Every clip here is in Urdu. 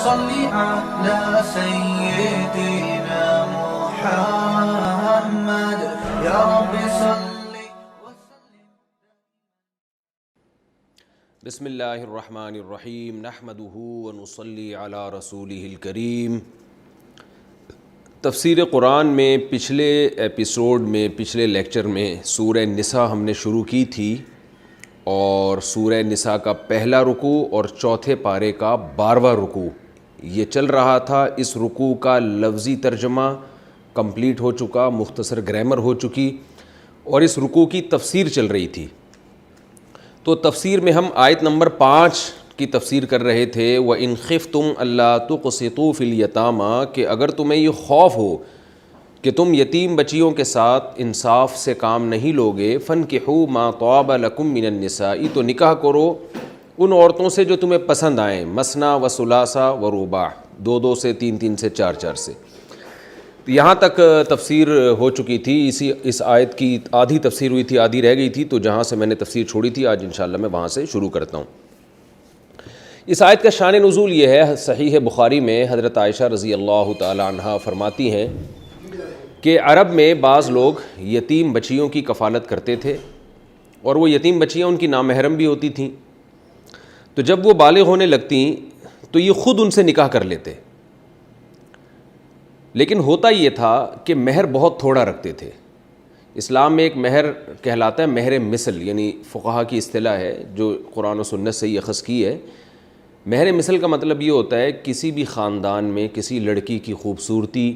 صل على سيدنا محمد يا رب صل. بسم اللہ الرحمن الرحیم نحمدہ ونصلی علی رسولہ الکریم. تفسیر قرآن میں پچھلے ایپیسوڈ میں پچھلے لیکچر میں سورہ نساء ہم نے شروع کی تھی، اور سورہ نساء کا پہلا رکوع اور چوتھے پارے کا 12واں رکوع یہ چل رہا تھا. اس رکوع کا لفظی ترجمہ کمپلیٹ ہو چکا، مختصر گرامر ہو چکی، اور اس رکوع کی تفسیر چل رہی تھی. تو تفسیر میں ہم آیت نمبر 5 کی تفسیر کر رہے تھے. وَإِنْ خِفْتُمْ أَلَّا تُقْسِطُوا فِي الْيَتَامَى، کہ اگر تمہیں یہ خوف ہو کہ تم یتیم بچیوں کے ساتھ انصاف سے کام نہیں لوگے، فَانْكِحُوا مَا طَابَ لَكُم مِّنَ النِّسَاءِ، تو نکاح کرو ان عورتوں سے جو تمہیں پسند آئیں، مثنیٰ و ثلاثہ و رباع، 2 سے 3 سے 4 سے. یہاں تک تفسیر ہو چکی تھی. اس آیت کی آدھی تفسیر ہوئی تھی، آدھی رہ گئی تھی، تو جہاں سے میں نے تفسیر چھوڑی تھی آج انشاءاللہ میں وہاں سے شروع کرتا ہوں. اس آیت کا شان نزول یہ ہے، صحیح بخاری میں حضرت عائشہ رضی اللہ تعالی عنہا فرماتی ہیں کہ عرب میں بعض لوگ یتیم بچیوں کی کفالت کرتے تھے، اور وہ یتیم بچیاں ان کی نامحرم بھی ہوتی تھیں. تو جب وہ بالغ ہونے لگتیں تو یہ خود ان سے نکاح کر لیتے، لیکن ہوتا یہ تھا کہ مہر بہت تھوڑا رکھتے تھے. اسلام میں ایک مہر کہلاتا ہے مہر مثل، یعنی فقہا کی اصطلاح ہے جو قرآن و سنت سے یہ اخذ کی ہے. مہر مثل کا مطلب یہ ہوتا ہے کسی بھی خاندان میں کسی لڑکی کی خوبصورتی،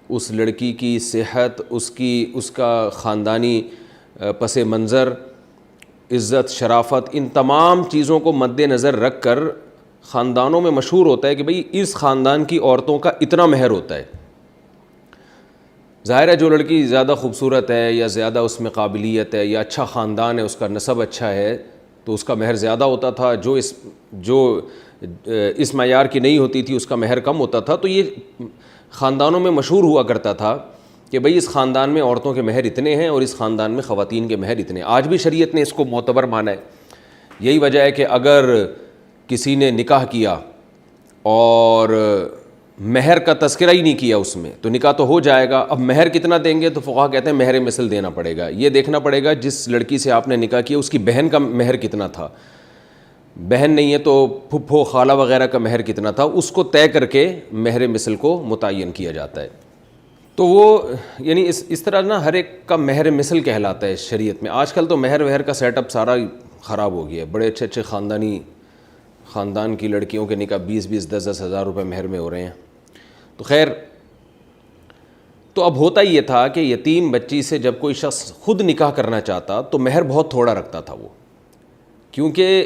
اس لڑکی کی صحت، اس کا خاندانی پس منظر، عزت، شرافت، ان تمام چیزوں کو مد نظر رکھ کر خاندانوں میں مشہور ہوتا ہے کہ بھئی اس خاندان کی عورتوں کا اتنا مہر ہوتا ہے. ظاہر ہے جو لڑکی زیادہ خوبصورت ہے یا زیادہ اس میں قابلیت ہے یا اچھا خاندان ہے، اس کا نسب اچھا ہے، تو اس کا مہر زیادہ ہوتا تھا. جو اس معیار کی نہیں ہوتی تھی اس کا مہر کم ہوتا تھا. تو یہ خاندانوں میں مشہور ہوا کرتا تھا کہ بھئی اس خاندان میں عورتوں کے مہر اتنے ہیں اور اس خاندان میں خواتین کے مہر اتنے. آج بھی شریعت نے اس کو معتبر مانا ہے. یہی وجہ ہے کہ اگر کسی نے نکاح کیا اور مہر کا تذکرہ ہی نہیں کیا اس میں، تو نکاح تو ہو جائے گا. اب مہر کتنا دیں گے؟ تو فقہا کہتے ہیں مہر مثل دینا پڑے گا. یہ دیکھنا پڑے گا جس لڑکی سے آپ نے نکاح کیا اس کی بہن کا مہر کتنا تھا، بہن نہیں ہے تو پھپھو خالہ وغیرہ کا مہر کتنا تھا، اس کو طے کر کے مہر مثل کو متعین کیا جاتا ہے. تو وہ یعنی اس طرح نا ہر ایک کا مہر مثل کہلاتا ہے شریعت میں. آج کل تو مہر وہر کا سیٹ اپ سارا خراب ہو گیا ہے. بڑے اچھے اچھے خاندان کی لڑکیوں کے نکاح 20 10 ہزار روپے مہر میں ہو رہے ہیں. تو خیر، تو اب ہوتا یہ تھا کہ یتیم بچی سے جب کوئی شخص خود نکاح کرنا چاہتا تو مہر بہت تھوڑا رکھتا تھا وہ، کیونکہ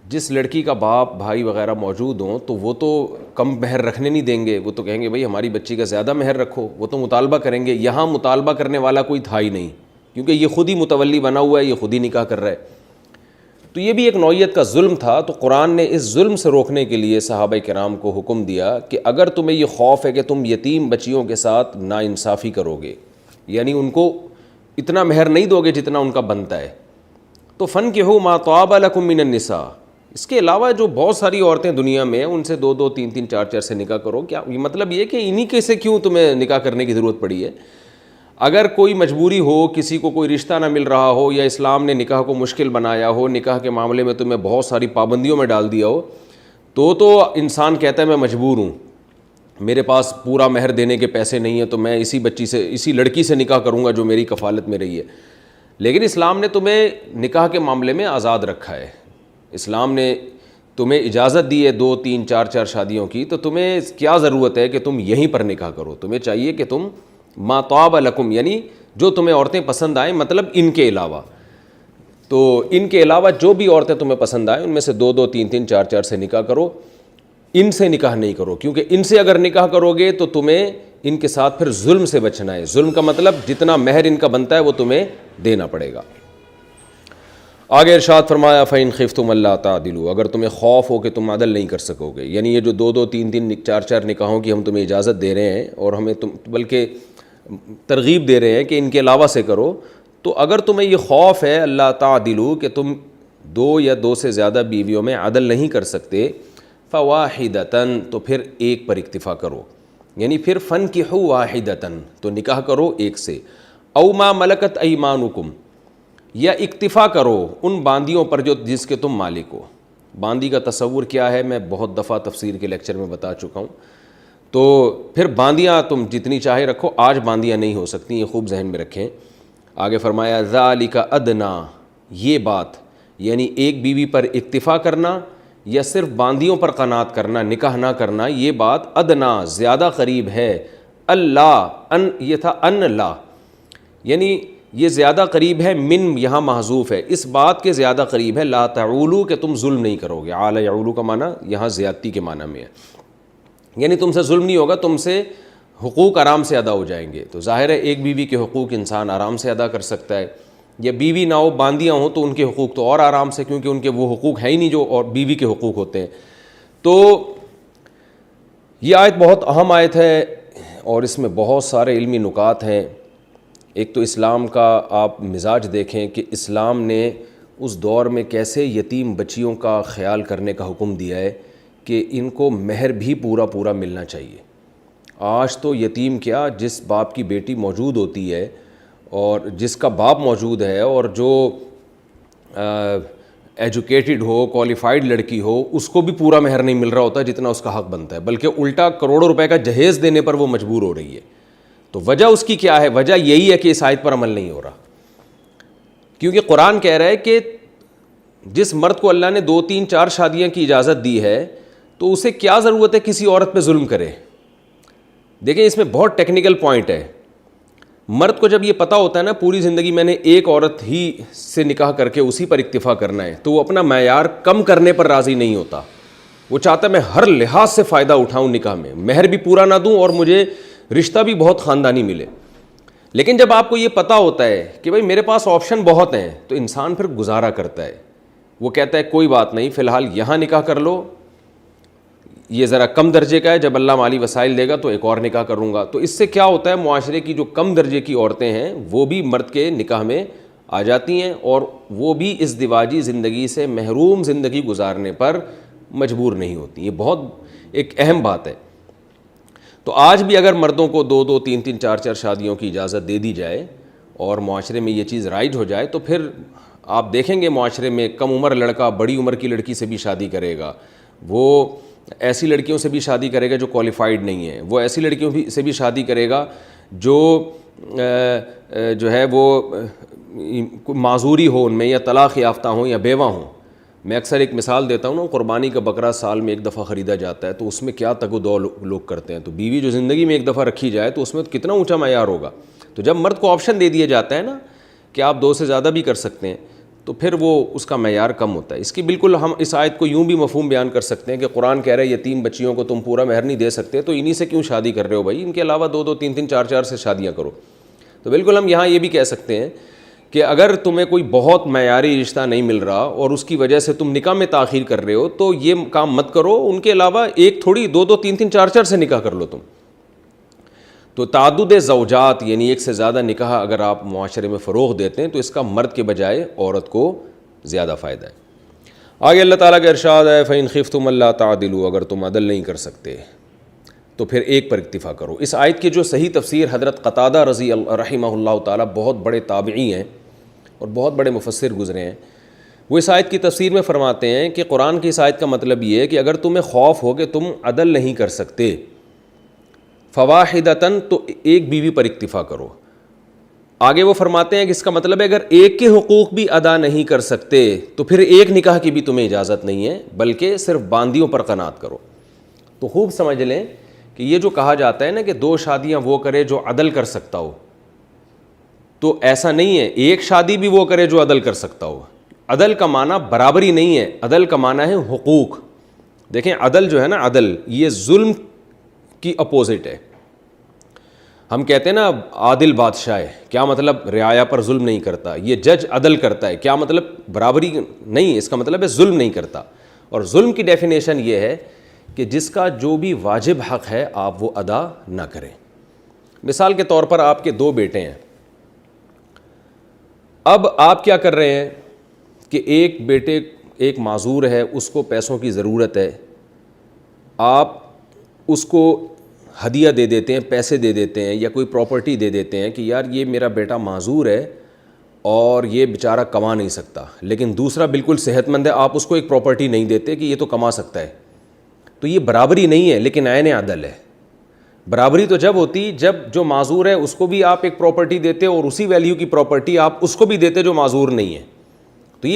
جس لڑکی کا باپ بھائی وغیرہ موجود ہوں تو وہ تو کم مہر رکھنے نہیں دیں گے. وہ تو کہیں گے بھئی ہماری بچی کا زیادہ مہر رکھو، وہ تو مطالبہ کریں گے. یہاں مطالبہ کرنے والا کوئی تھا ہی نہیں، کیونکہ یہ خود ہی متولی بنا ہوا ہے، یہ خود ہی نکاح کر رہا ہے. تو یہ بھی ایک نوعیت کا ظلم تھا. تو قرآن نے اس ظلم سے روکنے کے لیے صحابہ کرام کو حکم دیا کہ اگر تمہیں یہ خوف ہے کہ تم یتیم بچیوں کے ساتھ ناانصافی کرو گے، یعنی ان کو اتنا مہر نہیں دو گے جتنا ان کا بنتا ہے، تو فَانْكِحُوا مَا طَابَ لَكُم مِّنَ النِّسَاءِ، اس کے علاوہ جو بہت ساری عورتیں دنیا میں ہیں ان سے 2 3 4 سے نکاح کرو. کیا یہ مطلب یہ کہ انہی کے سے کیوں تمہیں نکاح کرنے کی ضرورت پڑی ہے؟ اگر کوئی مجبوری ہو، کسی کو کوئی رشتہ نہ مل رہا ہو، یا اسلام نے نکاح کو مشکل بنایا ہو، نکاح کے معاملے میں تمہیں بہت ساری پابندیوں میں ڈال دیا ہو، تو انسان کہتا ہے میں مجبور ہوں، میرے پاس پورا مہر دینے کے پیسے نہیں ہیں، تو میں اسی لڑکی سے نکاح کروں گا جو میری کفالت میں رہی ہے. لیکن اسلام نے تمہیں نکاح کے معاملے میں آزاد رکھا ہے. اسلام نے تمہیں اجازت دی ہے 2 3 4 شادیوں کی. تو تمہیں کیا ضرورت ہے کہ تم یہیں پر نکاح کرو؟ تمہیں چاہیے کہ تم ما طاب لکم، یعنی جو تمہیں عورتیں پسند آئیں، مطلب ان کے علاوہ، تو ان کے علاوہ جو بھی عورتیں تمہیں پسند آئیں ان میں سے 2 3 4 سے نکاح کرو. ان سے نکاح نہیں کرو، کیونکہ ان سے اگر نکاح کرو گے تو تمہیں ان کے ساتھ پھر ظلم سے بچنا ہے. ظلم کا مطلب جتنا مہر ان کا بنتا ہے وہ تمہیں دینا پڑے گا. آگے ارشاد فرمایا فَإِنْ خِفْتُمْ أَلَّا تَعْدِلُوا، اگر تمہیں خوف ہو کہ تم عدل نہیں کر سکو گے، یعنی یہ جو 2 3 4 نکاحوں کی ہم تمہیں اجازت دے رہے ہیں اور ہمیں بلکہ ترغیب دے رہے ہیں کہ ان کے علاوہ سے کرو، تو اگر تمہیں یہ خوف ہے اللہ تعدلوا کہ تم 2 یا 2 سے زیادہ بیویوں میں عدل نہیں کر سکتے، فواحدتن تو پھر ایک پر اکتفا کرو، یعنی پھر فنکحوا واحدتن تو نکاح کرو ایک سے، او ما ملکت ایمانکم یا اکتفا کرو ان باندیوں پر جو جس کے تم مالک ہو۔ باندی کا تصور کیا ہے میں بہت دفعہ تفسیر کے لیکچر میں بتا چکا ہوں، تو پھر باندیاں تم جتنی چاہے رکھو، آج باندیاں نہیں ہو سکتی، یہ خوب ذہن میں رکھیں۔ آگے فرمایا ذالک ادنا، یہ بات یعنی ایک بیوی پر اکتفا کرنا یا صرف باندیوں پر قناعت کرنا، نکاح نہ کرنا، یہ بات ادنا زیادہ قریب ہے، اللہ ان یہ تھا ان لا، یعنی یہ زیادہ قریب ہے، من یہاں محذوف ہے، اس بات کے زیادہ قریب ہے، لا تعولو کہ تم ظلم نہیں کرو گے۔ عال یعولو کا معنی یہاں زیادتی کے معنی میں ہے، یعنی تم سے ظلم نہیں ہوگا، تم سے حقوق آرام سے ادا ہو جائیں گے۔ تو ظاہر ہے ایک بیوی کے حقوق انسان آرام سے ادا کر سکتا ہے، یا بیوی نہ ہو باندیاں ہوں تو ان کے حقوق تو اور آرام سے، کیونکہ ان کے وہ حقوق ہیں ہی نہیں جو اور بیوی کے حقوق ہوتے ہیں۔ تو یہ آیت بہت اہم آیت ہے اور اس میں بہت سارے علمی نکات ہیں۔ ایک تو اسلام کا آپ مزاج دیکھیں کہ اسلام نے اس دور میں کیسے یتیم بچیوں کا خیال کرنے کا حکم دیا ہے کہ ان کو مہر بھی پورا پورا ملنا چاہیے۔ آج تو یتیم کیا، جس باپ کی بیٹی موجود ہوتی ہے اور جس کا باپ موجود ہے اور جو ایجوکیٹڈ ہو، کوالیفائڈ لڑکی ہو، اس کو بھی پورا مہر نہیں مل رہا ہوتا جتنا اس کا حق بنتا ہے، بلکہ الٹا کروڑوں روپے کا جہیز دینے پر وہ مجبور ہو رہی ہے۔ تو وجہ اس کی کیا ہے؟ وجہ یہی ہے کہ اس آیت پر عمل نہیں ہو رہا، کیونکہ قرآن کہہ رہا ہے کہ جس مرد کو اللہ نے 2 3 4 شادیاں کی اجازت دی ہے تو اسے کیا ضرورت ہے کسی عورت پہ ظلم کرے۔ دیکھیں اس میں بہت ٹیکنیکل پوائنٹ ہے۔ مرد کو جب یہ پتہ ہوتا ہے نا پوری زندگی میں نے ایک عورت ہی سے نکاح کر کے اسی پر اکتفا کرنا ہے، تو وہ اپنا معیار کم کرنے پر راضی نہیں ہوتا، وہ چاہتا ہے میں ہر لحاظ سے فائدہ اٹھاؤں نکاح میں، مہر بھی پورا نہ دوں اور مجھے رشتہ بھی بہت خاندانی ملے۔ لیکن جب آپ کو یہ پتہ ہوتا ہے کہ بھائی میرے پاس آپشن بہت ہیں، تو انسان پھر گزارا کرتا ہے، وہ کہتا ہے کوئی بات نہیں، فی الحال یہاں نکاح کر لو، یہ ذرا کم درجے کا ہے، جب اللہ مالی وسائل دے گا تو ایک اور نکاح کروں گا۔ تو اس سے کیا ہوتا ہے، معاشرے کی جو کم درجے کی عورتیں ہیں وہ بھی مرد کے نکاح میں آ جاتی ہیں اور وہ بھی ازدواجی زندگی سے محروم زندگی گزارنے پر مجبور نہیں ہوتی۔ یہ بہت ایک اہم بات ہے۔ تو آج بھی اگر مردوں کو 2 2 3 3 4 4 شادیوں کی اجازت دے دی جائے اور معاشرے میں یہ چیز رائج ہو جائے تو پھر آپ دیکھیں گے معاشرے میں کم عمر لڑکا بڑی عمر کی لڑکی سے بھی شادی کرے گا، وہ ایسی لڑکیوں سے بھی شادی کرے گا جو کوالیفائڈ نہیں ہیں، وہ ایسی لڑکیوں سے بھی شادی کرے گا جو ہے وہ معذوری ہو ان میں، یا طلاق یافتہ ہوں یا بیوہ ہوں۔ میں اکثر ایک مثال دیتا ہوں نا، قربانی کا بکرا سال میں ایک دفعہ خریدا جاتا ہے تو اس میں کیا تگ و دو لوگ کرتے ہیں، تو بیوی جو زندگی میں ایک دفعہ رکھی جائے تو اس میں کتنا اونچا معیار ہوگا۔ تو جب مرد کو آپشن دے دیا جاتا ہے نا کہ آپ 2 سے زیادہ بھی کر سکتے ہیں، تو پھر وہ اس کا معیار کم ہوتا ہے۔ اس کی بالکل ہم اس آیت کو یوں بھی مفہوم بیان کر سکتے ہیں کہ قرآن کہہ رہا ہے یتیم بچیوں کو تم پورا مہر نہیں دے سکتے تو انہی سے کیوں شادی کر رہے ہو بھائی، ان کے علاوہ 2 2 3 3 4 4 سے شادیاں کرو۔ تو بالکل ہم یہاں یہ بھی کہہ سکتے ہیں کہ اگر تمہیں کوئی بہت معیاری رشتہ نہیں مل رہا اور اس کی وجہ سے تم نکاح میں تاخیر کر رہے ہو تو یہ کام مت کرو، ان کے علاوہ ایک تھوڑی 2 2 3 3 4 4 سے نکاح کر لو تم۔ تو تعدد زوجات یعنی ایک سے زیادہ نکاح اگر آپ معاشرے میں فروغ دیتے ہیں تو اس کا مرد کے بجائے عورت کو زیادہ فائدہ ہے۔ آگے اللہ تعالیٰ کا ارشاد ہے فَإِنْ خِفْتُمْ أَلَّا تَعْدِلُوا، اگر تم عدل نہیں کر سکتے تو پھر ایک پر اکتفا کرو۔ اس آیت کی جو صحیح تفسیر حضرت قتادہ رضی رحمہ اللہ تعالیٰ بہت بڑے تابعی ہیں اور بہت بڑے مفسر گزرے ہیں، وہ اس آیت کی تفسیر میں فرماتے ہیں کہ قرآن کی اس آیت کا مطلب یہ ہے کہ اگر تمہیں خوف ہو کہ تم عدل نہیں کر سکتے فواحدتاً تو ایک بیوی پر اکتفا کرو۔ آگے وہ فرماتے ہیں کہ اس کا مطلب ہے اگر ایک کے حقوق بھی ادا نہیں کر سکتے تو پھر ایک نکاح کی بھی تمہیں اجازت نہیں ہے، بلکہ صرف باندیوں پر قناعت کرو۔ تو خوب سمجھ لیں کہ یہ جو کہا جاتا ہے نا کہ 2 شادیاں وہ کرے جو عدل کر سکتا ہو، تو ایسا نہیں ہے، ایک شادی بھی وہ کرے جو عدل کر سکتا ہو۔ عدل کا معنی برابری نہیں ہے، عدل کا معنی ہے حقوق۔ دیکھیں عدل جو ہے نا، عدل یہ ظلم کی اپوزٹ ہے۔ ہم کہتے ہیں نا عادل بادشاہ ہے، کیا مطلب رعایا پر ظلم نہیں کرتا، یہ جج عدل کرتا ہے، کیا مطلب برابری نہیں، اس کا مطلب ہے ظلم نہیں کرتا۔ اور ظلم کی ڈیفینیشن یہ ہے کہ جس کا جو بھی واجب حق ہے آپ وہ ادا نہ کریں۔ مثال کے طور پر آپ کے 2 بیٹے ہیں، اب آپ کیا کر رہے ہیں کہ ایک بیٹے ایک معذور ہے، اس کو پیسوں کی ضرورت ہے، آپ اس کو ہدیہ دے دیتے ہیں, پیسے دے دیتے ہیں, یا کوئی پراپرٹی دے دیتے ہیں کہ یار یہ میرا بیٹا معذور ہے اور یہ بیچارہ کما نہیں سکتا, لیکن دوسرا بالکل صحت مند ہے, آپ اس کو ایک پراپرٹی نہیں دیتے کہ یہ تو کما سکتا ہے, تو یہ برابری نہیں ہے لیکن عین عدل ہے. برابری تو جب ہوتی جب جو معذور ہے اس کو بھی آپ ایک پراپرٹی دیتے اور اسی ویلیو کی پراپرٹی آپ اس کو بھی دیتے جو معذور نہیں ہے, تو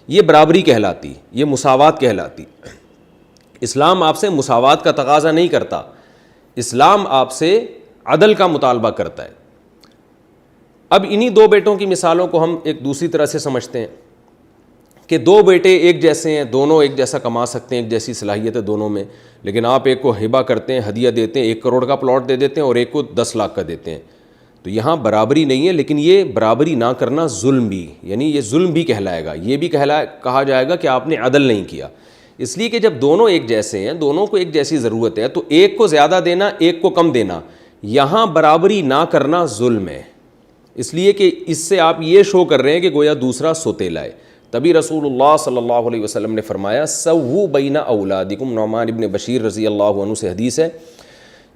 یہ برابری کہلاتی, یہ مساوات کہلاتی. اسلام آپ سے مساوات کا تقاضا نہیں کرتا, اسلام آپ سے عدل کا مطالبہ کرتا ہے. اب انہی دو بیٹوں کی مثالوں کو ہم ایک دوسری طرح سے سمجھتے ہیں کہ دو بیٹے ایک جیسے ہیں, دونوں ایک جیسا کما سکتے ہیں, ایک جیسی صلاحیت ہے دونوں میں, لیکن آپ ایک کو ہبہ کرتے ہیں, ہدیہ دیتے ہیں, 1 کروڑ کا پلاٹ دے دیتے ہیں اور ایک کو 10 لاکھ کا دیتے ہیں, تو یہاں برابری نہیں ہے. لیکن یہ برابری نہ کرنا ظلم بھی, یعنی یہ ظلم بھی کہلائے گا, یہ بھی کہا جائے گا کہ آپ نے عدل نہیں کیا. اس لیے کہ جب دونوں ایک جیسے ہیں, دونوں کو ایک جیسی ضرورت ہے, تو ایک کو زیادہ دینا, ایک کو کم دینا, یہاں برابری نہ کرنا ظلم ہے. اس لیے کہ اس سے آپ یہ شو کر رہے ہیں کہ گویا دوسرا سوتیلا ہے. تبھی رسول اللہ صلی اللہ علیہ وسلم نے فرمایا سووا بین اولادکم, نعمان ابن بشیر رضی اللہ عنہ سے حدیث ہے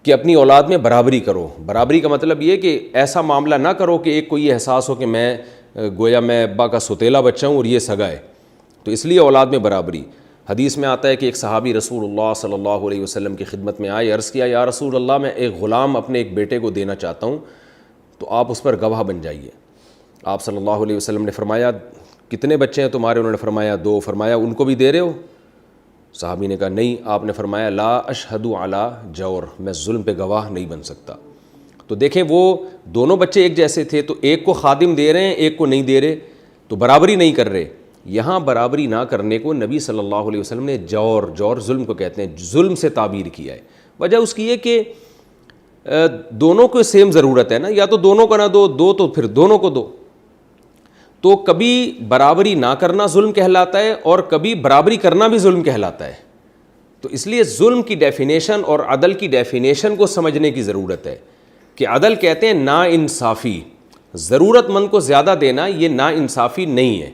کہ اپنی اولاد میں برابری کرو. برابری کا مطلب یہ کہ ایسا معاملہ نہ کرو کہ ایک کو یہ احساس ہو کہ میں گویا میں ابا کا سوتیلا بچہ ہوں اور یہ سگا ہے, تو اس لیے اولاد میں برابری. حدیث میں آتا ہے کہ ایک صحابی رسول اللہ صلی اللہ علیہ وسلم کی خدمت میں آئے, عرض کیا یا رسول اللہ میں ایک غلام اپنے ایک بیٹے کو دینا چاہتا ہوں, تو آپ اس پر گواہ بن جائیے. آپ صلی اللہ علیہ وسلم نے فرمایا کتنے بچے ہیں تمہارے؟ انہوں نے فرمایا 2. فرمایا ان کو بھی دے رہے ہو؟ صحابی نے کہا نہیں. آپ نے فرمایا لا اشہد علی جور, میں ظلم پہ گواہ نہیں بن سکتا. تو دیکھیں وہ دونوں بچے ایک جیسے تھے, تو ایک کو خادم دے رہے ہیں ایک کو نہیں دے رہے, تو برابری نہیں کر رہے. یہاں برابری نہ کرنے کو نبی صلی اللہ علیہ وسلم نے جور ظلم کو کہتے ہیں, ظلم سے تعبیر کیا ہے. وجہ اس کی یہ کہ دونوں کو سیم ضرورت ہے نا, یا تو دونوں کو نہ دو تو پھر دونوں کو دو. تو کبھی برابری نہ کرنا ظلم کہلاتا ہے اور کبھی برابری کرنا بھی ظلم کہلاتا ہے. تو اس لیے ظلم کی ڈیفینیشن اور عدل کی ڈیفینیشن کو سمجھنے کی ضرورت ہے کہ عدل کہتے ہیں نا انصافی, ضرورت مند کو زیادہ دینا یہ نا انصافی نہیں ہے.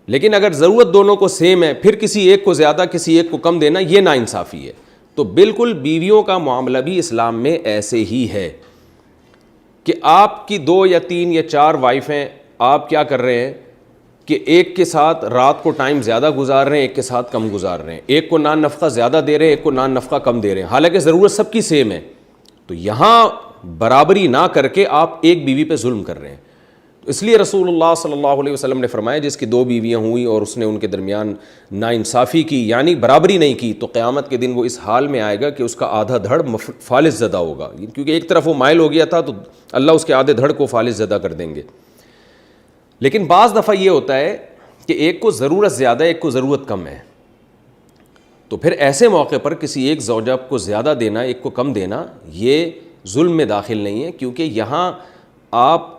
لیکن اگر ضرورت دونوں کو سیم ہے پھر کسی ایک کو زیادہ کسی ایک کو کم دینا یہ نا انصافی ہے. تو بالکل بیویوں کا معاملہ بھی اسلام میں ایسے ہی ہے کہ آپ کی 2 یا 3 یا 4 وائف ہیں, آپ کیا کر رہے ہیں کہ ایک کے ساتھ رات کو ٹائم زیادہ گزار رہے ہیں, ایک کے ساتھ کم گزار رہے ہیں, ایک کو نان نفقہ زیادہ دے رہے ہیں, ایک کو نان نفقہ کم دے رہے ہیں, حالانکہ ضرورت سب کی سیم ہے. تو یہاں برابری نہ کر کے آپ ایک بیوی پہ ظلم کر رہے ہیں. اس لیے رسول اللہ صلی اللہ علیہ وسلم نے فرمایا جس کی 2 بیویاں ہوئیں اور اس نے ان کے درمیان ناانصافی کی یعنی برابری نہیں کی, تو قیامت کے دن وہ اس حال میں آئے گا کہ اس کا آدھا دھڑ فالس زدہ ہوگا, کیونکہ ایک طرف وہ مائل ہو گیا تھا تو اللہ اس کے آدھے دھڑ کو فالس زدہ کر دیں گے. لیکن بعض دفعہ یہ ہوتا ہے کہ ایک کو ضرورت زیادہ ہے ایک کو ضرورت کم ہے, تو پھر ایسے موقع پر کسی ایک زوجہ کو زیادہ دینا ایک کو کم دینا یہ ظلم میں داخل نہیں ہے, کیونکہ یہاں آپ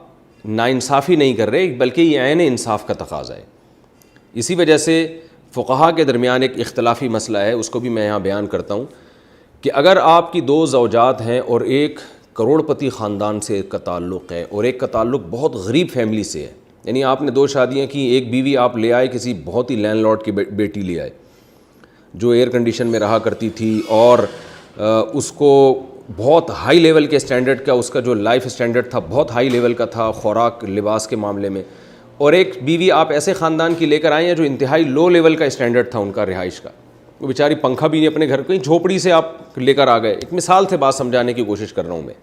ناانصافی نہیں کر رہے بلکہ یہ عین انصاف کا تقاضا ہے. اسی وجہ سے فقہا کے درمیان ایک اختلافی مسئلہ ہے, اس کو بھی میں یہاں بیان کرتا ہوں کہ اگر آپ کی 2 زوجات ہیں اور ایک کروڑ پتی خاندان سے کا تعلق ہے اور ایک کا تعلق بہت غریب فیملی سے ہے, یعنی آپ نے 2 شادیاں کی, ایک بیوی آپ لے آئے کسی بہت ہی لینڈ لارڈ کی بیٹی لے آئے جو ایئر کنڈیشن میں رہا کرتی تھی اور اس کو بہت ہائی لیول کے اسٹینڈرڈ کا اس کا جو لائف اسٹینڈرڈ تھا بہت ہائی لیول کا تھا خوراک لباس کے معاملے میں, اور ایک بیوی آپ ایسے خاندان کی لے کر آئے ہیں جو انتہائی لو لیول کا اسٹینڈرڈ تھا ان کا رہائش کا, وہ بیچاری پنکھا بھی نہیں اپنے گھر, کہیں جھوپڑی سے آپ لے کر آ گئے. ایک مثال سے بات سمجھانے کی کوشش کر رہا ہوں میں.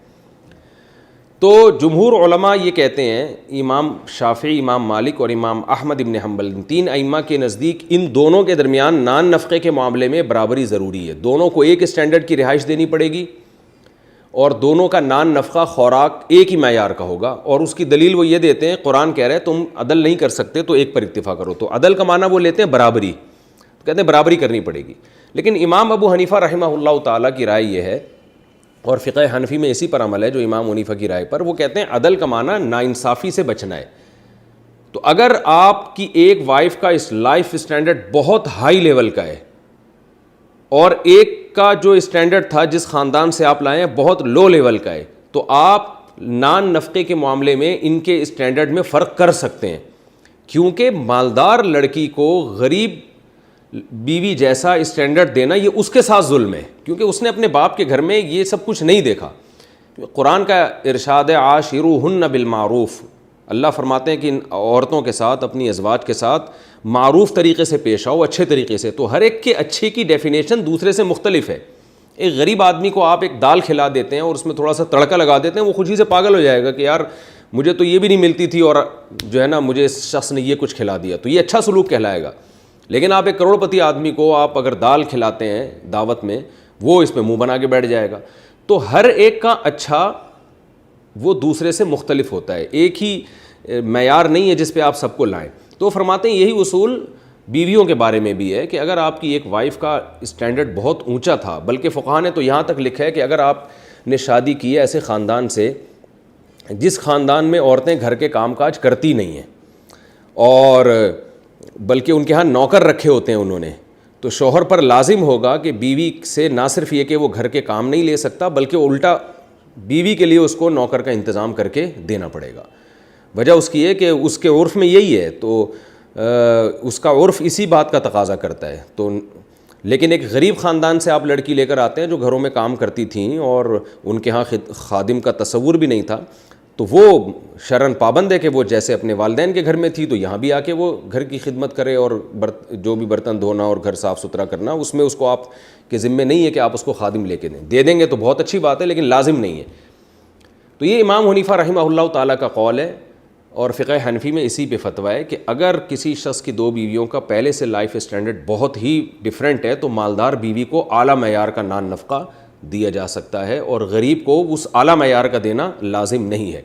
تو جمہور علماء یہ کہتے ہیں, امام شافعی, امام مالک اور امام احمد ابن حنبل, 3 ائمہ کے نزدیک ان دونوں کے درمیان نان نفقے کے معاملے میں برابری ضروری ہے. دونوں کو ایک اسٹینڈرڈ کی رہائش دینی پڑے گی اور دونوں کا نان نفقہ خوراک ایک ہی معیار کا ہوگا, اور اس کی دلیل وہ یہ دیتے ہیں قرآن کہہ رہے ہیں تم عدل نہیں کر سکتے تو ایک پر اکتفا کرو. تو عدل کا معنی وہ لیتے ہیں برابری, کہتے ہیں برابری کرنی پڑے گی. لیکن امام ابو حنیفہ رحمہ اللہ تعالیٰ کی رائے یہ ہے, اور فقہ حنفی میں اسی پر عمل ہے جو امام حنیفہ کی رائے پر, وہ کہتے ہیں عدل کا معنی ناانصافی سے بچنا ہے. تو اگر آپ کی ایک وائف کا اس لائف اسٹینڈرڈ بہت ہائی لیول کا ہے اور ایک کا جو اسٹینڈرڈ تھا جس خاندان سے آپ لائے ہیں بہت لو لیول کا ہے, تو آپ نان نفقے کے معاملے میں ان کے اسٹینڈرڈ میں فرق کر سکتے ہیں, کیونکہ مالدار لڑکی کو غریب بیوی جیسا اسٹینڈرڈ دینا یہ اس کے ساتھ ظلم ہے، کیونکہ اس نے اپنے باپ کے گھر میں یہ سب کچھ نہیں دیکھا۔ قرآن کا ارشاد ہے عاشروہن بالمعروف، اللہ فرماتے ہیں کہ ان عورتوں کے ساتھ، اپنی ازواج کے ساتھ معروف طریقے سے پیش آؤ، اچھے طریقے سے۔ تو ہر ایک کے اچھے کی ڈیفینیشن دوسرے سے مختلف ہے۔ ایک غریب آدمی کو آپ ایک دال کھلا دیتے ہیں اور اس میں تھوڑا سا تڑکا لگا دیتے ہیں، وہ خوشی سے پاگل ہو جائے گا کہ یار مجھے تو یہ بھی نہیں ملتی تھی اور جو ہے نا مجھے اس شخص نے یہ کچھ کھلا دیا، تو یہ اچھا سلوک کہلائے گا۔ لیکن آپ ایک کروڑ پتی آدمی کو آپ اگر دال کھلاتے ہیں دعوت میں، وہ اس میں منہ بنا کے بیٹھ جائے گا۔ تو ہر ایک کا اچھا وہ دوسرے سے مختلف ہوتا ہے، ایک ہی معیار نہیں ہے جس پہ آپ سب کو لائیں۔ تو فرماتے ہیں یہی اصول بیویوں کے بارے میں بھی ہے کہ اگر آپ کی ایک وائف کا اسٹینڈرڈ بہت اونچا تھا، بلکہ فقہاء نے تو یہاں تک لکھا ہے کہ اگر آپ نے شادی کی ہے ایسے خاندان سے جس خاندان میں عورتیں گھر کے کام کاج کرتی نہیں ہیں اور بلکہ ان کے ہاں نوکر رکھے ہوتے ہیں انہوں نے، تو شوہر پر لازم ہوگا کہ بیوی سے نہ صرف یہ کہ وہ گھر کے کام نہیں لے سکتا، بلکہ الٹا بیوی کے لیے اس کو نوکر کا انتظام کر کے دینا پڑے گا۔ وجہ اس کی ہے کہ اس کے عرف میں یہی ہے، تو اس کا عرف اسی بات کا تقاضا کرتا ہے۔ تو لیکن ایک غریب خاندان سے آپ لڑکی لے کر آتے ہیں جو گھروں میں کام کرتی تھیں اور ان کے ہاں خادم کا تصور بھی نہیں تھا، تو وہ شرعاً پابند ہے کہ وہ جیسے اپنے والدین کے گھر میں تھی تو یہاں بھی آ کے وہ گھر کی خدمت کرے، اور جو بھی برتن دھونا اور گھر صاف ستھرا کرنا اس میں اس کو آپ کے ذمہ نہیں ہے کہ آپ اس کو خادم لے کے دے دیں گے تو بہت اچھی بات ہے، لیکن لازم نہیں ہے۔ تو یہ امام حنیفہ رحمہ اللہ تعالیٰ کا قول ہے، اور فقہ حنفی میں اسی پہ فتویٰ ہے کہ اگر کسی شخص کی دو بیویوں کا پہلے سے لائف اسٹینڈرڈ بہت ہی ڈیفرنٹ ہے تو مالدار بیوی کو اعلیٰ معیار کا نان نفقہ دیا جا سکتا ہے، اور غریب کو اس اعلیٰ معیار کا دینا لازم نہیں ہے۔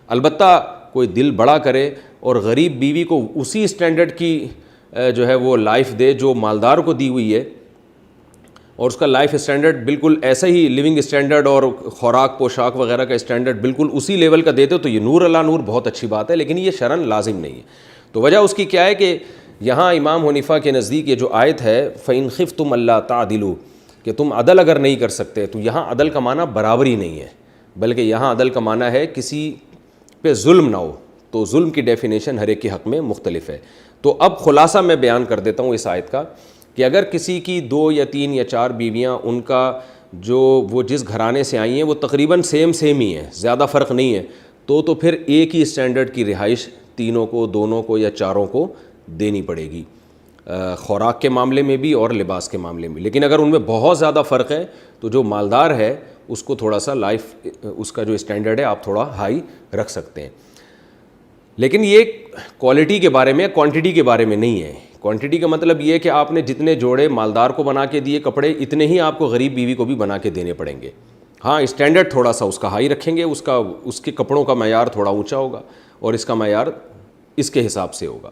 البتہ کوئی دل بڑا کرے اور غریب بیوی کو اسی اسٹینڈرڈ کی جو ہے وہ لائف دے جو مالدار کو دی ہوئی ہے، اور اس کا لائف اسٹینڈرڈ بالکل ایسا ہی لیونگ اسٹینڈرڈ اور خوراک پوشاک وغیرہ کا اسٹینڈرڈ بالکل اسی لیول کا دیتے تو یہ نور اللہ نور بہت اچھی بات ہے، لیکن یہ شرعاً لازم نہیں ہے۔ تو وجہ اس کی کیا ہے کہ یہاں امام حنیفہ کے نزدیک یہ جو آیت ہے فَإِنْ خِفْتُمْ أَلَّا تَعْدِلُوا، کہ تم عدل اگر نہیں کر سکتے، تو یہاں عدل کا معنی برابری نہیں ہے، بلکہ یہاں عدل کا معنی ہے کسی پہ ظلم نہ ہو۔ تو ظلم کی ڈیفینیشن ہر ایک کے حق میں مختلف ہے۔ تو اب خلاصہ میں بیان کر دیتا ہوں اس آیت کا کہ اگر کسی کی 2 یا 3 یا 4 بیویاں، ان کا جو وہ جس گھرانے سے آئی ہیں وہ تقریباً سیم ہی ہیں، زیادہ فرق نہیں ہے، تو پھر ایک ہی اسٹینڈرڈ کی رہائش تینوں کو، دونوں کو یا چاروں کو دینی پڑے گی، خوراک کے معاملے میں بھی اور لباس کے معاملے میں۔ لیکن اگر ان میں بہت زیادہ فرق ہے تو جو مالدار ہے اس کو تھوڑا سا لائف اس کا جو اسٹینڈرڈ ہے آپ تھوڑا ہائی رکھ سکتے ہیں۔ لیکن یہ کوالٹی کے بارے میں، کوانٹٹی کے بارے میں نہیں ہے۔ کوانٹٹی کا مطلب یہ ہے کہ آپ نے جتنے جوڑے مالدار کو بنا کے دیے کپڑے، اتنے ہی آپ کو غریب بیوی کو بھی بنا کے دینے پڑیں گے۔ ہاں اسٹینڈرڈ تھوڑا سا اس کا ہائی رکھیں گے، اس کے کپڑوں کا معیار تھوڑا اونچا ہوگا اور اس کا معیار اس کے حساب سے ہوگا۔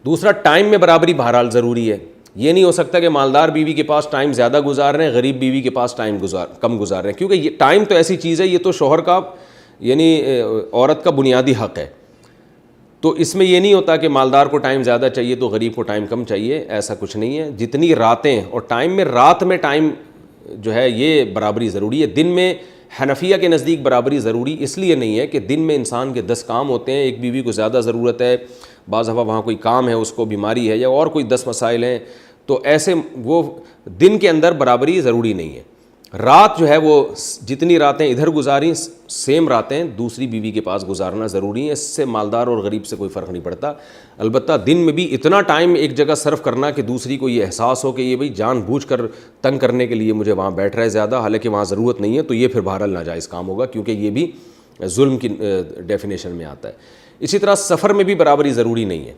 دوسرا، ٹائم میں برابری بہرحال ضروری ہے۔ یہ نہیں ہو سکتا کہ مالدار بیوی کے پاس ٹائم زیادہ گزار رہے ہیں، غریب بیوی کے پاس ٹائم کم گزار رہے ہیں، کیونکہ یہ ٹائم تو ایسی چیز ہے، یہ تو شوہر کا یعنی عورت کا بنیادی حق ہے۔ تو اس میں یہ نہیں ہوتا کہ مالدار کو ٹائم زیادہ چاہیے تو غریب کو ٹائم کم چاہیے، ایسا کچھ نہیں ہے۔ جتنی راتیں اور ٹائم میں، رات میں ٹائم جو ہے یہ برابری ضروری ہے۔ دن میں حنفیہ کے نزدیک برابری ضروری اس لیے نہیں ہے کہ دن میں انسان کے 10 کام ہوتے ہیں، ایک بیوی کو زیادہ ضرورت ہے، بعض دفعہ وہاں کوئی کام ہے، اس کو بیماری ہے یا اور کوئی 10 مسائل ہیں، تو ایسے وہ دن کے اندر برابری ضروری نہیں ہے۔ رات جو ہے وہ جتنی راتیں ادھر گزاری سیم راتیں دوسری بیوی کے پاس گزارنا ضروری ہے، اس سے مالدار اور غریب سے کوئی فرق نہیں پڑتا۔ البتہ دن میں بھی اتنا ٹائم ایک جگہ صرف کرنا کہ دوسری کو یہ احساس ہو کہ یہ بھئی جان بوجھ کر تنگ کرنے کے لیے مجھے وہاں بیٹھ رہا ہے زیادہ، حالانکہ وہاں ضرورت نہیں ہے، تو یہ پھر بہرحال ناجائز کام ہوگا، کیونکہ یہ بھی ظلم کی ڈیفینیشن میں آتا ہے۔ اسی طرح سفر میں بھی برابری ضروری نہیں ہے۔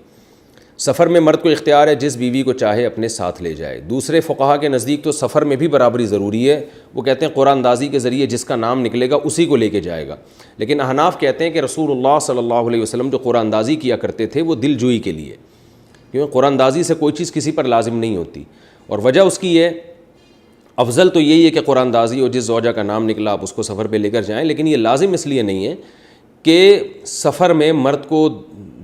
سفر میں مرد کو اختیار ہے جس بیوی کو چاہے اپنے ساتھ لے جائے۔ دوسرے فقہا کے نزدیک تو سفر میں بھی برابری ضروری ہے، وہ کہتے ہیں قرآن اندازی کے ذریعے جس کا نام نکلے گا اسی کو لے کے جائے گا۔ لیکن احناف کہتے ہیں کہ رسول اللہ صلی اللہ علیہ وسلم جو قرآن اندازی کیا کرتے تھے وہ دل جوئی کے لیے، کیونکہ قرآن اندازی سے کوئی چیز کسی پر لازم نہیں ہوتی، اور وجہ اس کی ہے افضل تو یہی ہے کہ قرآن اندازی اور جس زوجہ کا نام نکلا آپ اس کو سفر پہ لے کر جائیں، لیکن یہ لازم اس لیے نہیں ہے کہ سفر میں مرد کو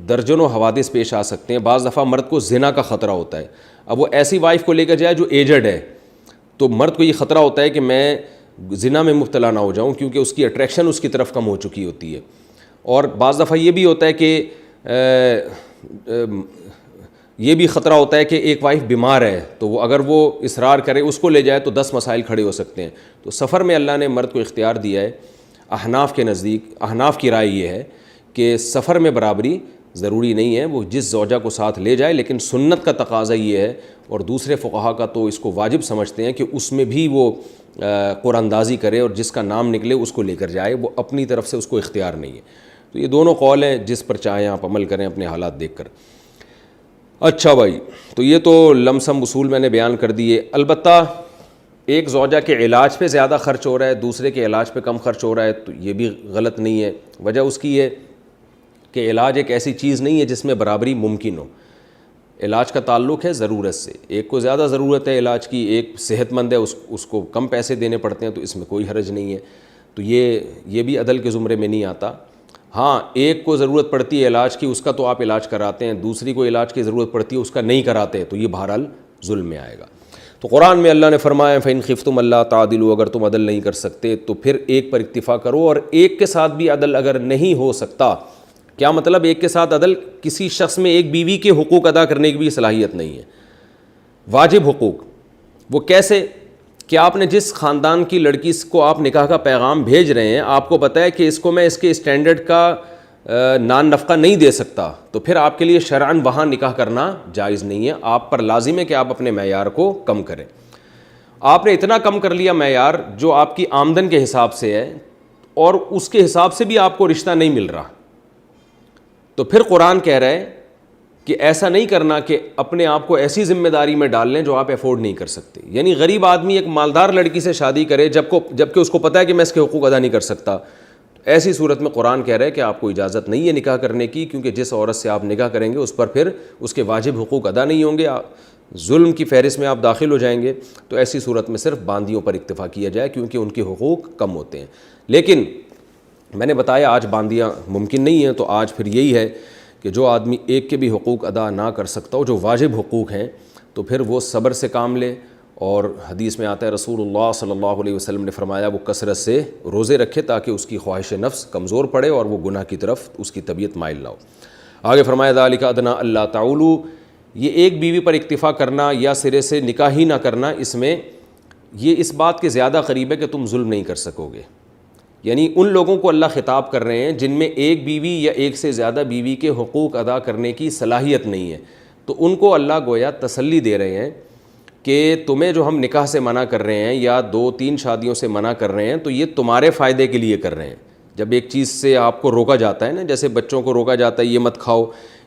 درجنوں حوادث پیش آ سکتے ہیں۔ بعض دفعہ مرد کو زنا کا خطرہ ہوتا ہے، اب وہ ایسی وائف کو لے کر جائے جو ایجڈ ہے، تو مرد کو یہ خطرہ ہوتا ہے کہ میں زنا میں مبتلا نہ ہو جاؤں، کیونکہ اس کی اٹریکشن اس کی طرف کم ہو چکی ہوتی ہے۔ اور بعض دفعہ یہ بھی ہوتا ہے کہ یہ بھی خطرہ ہوتا ہے کہ ایک وائف بیمار ہے تو وہ اگر وہ اصرار کرے اس کو لے جائے تو 10 مسائل کھڑے ہو سکتے ہیں. تو سفر میں اللہ نے مرد کو اختیار دیا ہے. احناف کے نزدیک، احناف کی رائے یہ ہے کہ سفر میں برابری ضروری نہیں ہے، وہ جس زوجہ کو ساتھ لے جائے، لیکن سنت کا تقاضا یہ ہے، اور دوسرے فقہا کا تو اس کو واجب سمجھتے ہیں کہ اس میں بھی وہ قرآن اندازی کرے اور جس کا نام نکلے اس کو لے کر جائے، وہ اپنی طرف سے اس کو اختیار نہیں ہے. تو یہ دونوں قول ہیں، جس پر چاہیں آپ عمل کریں اپنے حالات دیکھ کر. اچھا بھائی، تو یہ تو لم سم اصول میں نے بیان کر دیے. البتہ ایک زوجہ کے علاج پہ زیادہ خرچ ہو رہا ہے، دوسرے کے علاج پہ کم خرچ ہو رہا ہے، تو یہ بھی غلط نہیں ہے. وجہ اس کی ہے کہ علاج ایک ایسی چیز نہیں ہے جس میں برابری ممکن ہو. علاج کا تعلق ہے ضرورت سے. ایک کو زیادہ ضرورت ہے علاج کی، ایک صحت مند ہے، اس کو کم پیسے دینے پڑتے ہیں، تو اس میں کوئی حرج نہیں ہے. تو یہ بھی عدل کے زمرے میں نہیں آتا. ہاں، ایک کو ضرورت پڑتی ہے علاج کی، اس کا تو آپ علاج کراتے ہیں، دوسری کو علاج کی ضرورت پڑتی ہے، اس کا نہیں کراتے، تو یہ بہرحال ظلم میں آئے گا. تو قرآن میں اللہ نے فرمایا فَإِنْ خِفْتُمْ أَلَّا تَعْدِلُوا، اگر تم عدل نہیں کر سکتے تو پھر ایک پر اکتفا کرو. اور ایک کے ساتھ بھی عدل اگر نہیں ہو سکتا، کیا مطلب ایک کے ساتھ عدل؟ کسی شخص میں ایک بیوی کے حقوق ادا کرنے کی بھی صلاحیت نہیں ہے، واجب حقوق. وہ کیسے؟ کہ آپ نے جس خاندان کی لڑکی کو آپ نکاح کا پیغام بھیج رہے ہیں، آپ کو پتہ ہے کہ اس کو میں اس کے اسٹینڈرڈ کا نان نفقہ نہیں دے سکتا، تو پھر آپ کے لیے شرعاً وہاں نکاح کرنا جائز نہیں ہے. آپ پر لازم ہے کہ آپ اپنے معیار کو کم کریں. آپ نے اتنا کم کر لیا معیار جو آپ کی آمدن کے حساب سے ہے، اور اس کے حساب سے بھی آپ کو رشتہ نہیں مل رہا، تو پھر قرآن کہہ رہا ہے کہ ایسا نہیں کرنا کہ اپنے آپ کو ایسی ذمہ داری میں ڈال لیں جو آپ افورڈ نہیں کر سکتے. یعنی غریب آدمی ایک مالدار لڑکی سے شادی کرے جبکہ اس کو پتہ ہے کہ میں اس کے حقوق ادا نہیں کر سکتا. ایسی صورت میں قرآن کہہ رہا ہے کہ آپ کو اجازت نہیں ہے نکاح کرنے کی، کیونکہ جس عورت سے آپ نکاح کریں گے اس پر پھر اس کے واجب حقوق ادا نہیں ہوں گے، ظلم کی فہرست میں آپ داخل ہو جائیں گے. تو ایسی صورت میں صرف باندیوں پر اکتفا کیا جائے کیونکہ ان کے حقوق کم ہوتے ہیں. لیکن میں نے بتایا آج باندیاں ممکن نہیں ہیں، تو آج پھر یہی ہے کہ جو آدمی ایک کے بھی حقوق ادا نہ کر سکتا ہو، جو واجب حقوق ہیں، تو پھر وہ صبر سے کام لے. اور حدیث میں آتا ہے رسول اللہ صلی اللہ علیہ وسلم نے فرمایا وہ کثرت سے روزے رکھے تاکہ اس کی خواہش نفس کمزور پڑے اور وہ گناہ کی طرف اس کی طبیعت مائل نہ ہو. آگے فرمایا ذالک ادنیٰ اللہ تعولوا، یہ ایک بیوی پر اکتفا کرنا یا سرے سے نکاح ہی نہ کرنا، اس میں یہ اس بات کے زیادہ قریب ہے کہ تم ظلم نہیں کر سکو گے. یعنی ان لوگوں کو اللہ خطاب کر رہے ہیں جن میں ایک بیوی یا ایک سے زیادہ بیوی کے حقوق ادا کرنے کی صلاحیت نہیں ہے. تو ان کو اللہ گویا تسلی دے رہے ہیں کہ تمہیں جو ہم نکاح سے منع کر رہے ہیں یا 2-3 شادیوں سے منع کر رہے ہیں، تو یہ تمہارے فائدے کے لیے کر رہے ہیں. جب ایک چیز سے آپ کو روکا جاتا ہے نا، جیسے بچوں کو روکا جاتا ہے یہ مت کھاؤ،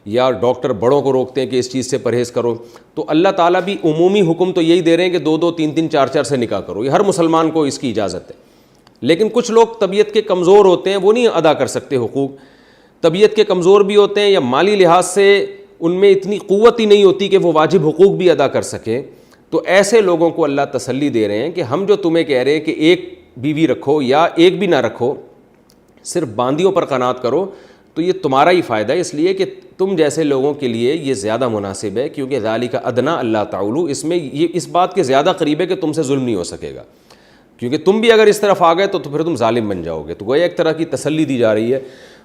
یا ڈاکٹر بڑوں کو روکتے ہیں کہ اس چیز سے پرہیز کرو، تو اللہ تعالیٰ بھی عمومی حکم تو یہی دے رہے ہیں کہ 2-2 3-3 4-4 سے نکاح کرو. یہ ہر مسلمان کو اس کی اجازت ہے. لیکن کچھ لوگ طبیعت کے کمزور ہوتے ہیں، وہ نہیں ادا کر سکتے حقوق. طبیعت کے کمزور بھی ہوتے ہیں یا مالی لحاظ سے ان میں اتنی قوت ہی نہیں ہوتی کہ وہ واجب حقوق بھی ادا کر سکیں. تو ایسے لوگوں کو اللہ تسلی دے رہے ہیں کہ ہم جو تمہیں کہہ رہے ہیں کہ ایک بیوی رکھو یا ایک بھی نہ رکھو، صرف باندیوں پر قناعت کرو، تو یہ تمہارا ہی فائدہ ہے، اس لیے کہ تم جیسے لوگوں کے لیے یہ زیادہ مناسب ہے. کیونکہ ذالک ادنیٰ اللہ تعولوا، اس میں یہ اس بات کے زیادہ قریب ہے کہ تم سے ظلم نہیں ہو سکے گا، کیونکہ تم بھی اگر اس طرف آ گئے تو پھر تم ظالم بن جاؤ گے. تو گویا ایک طرح کی تسلی دی جا رہی ہے.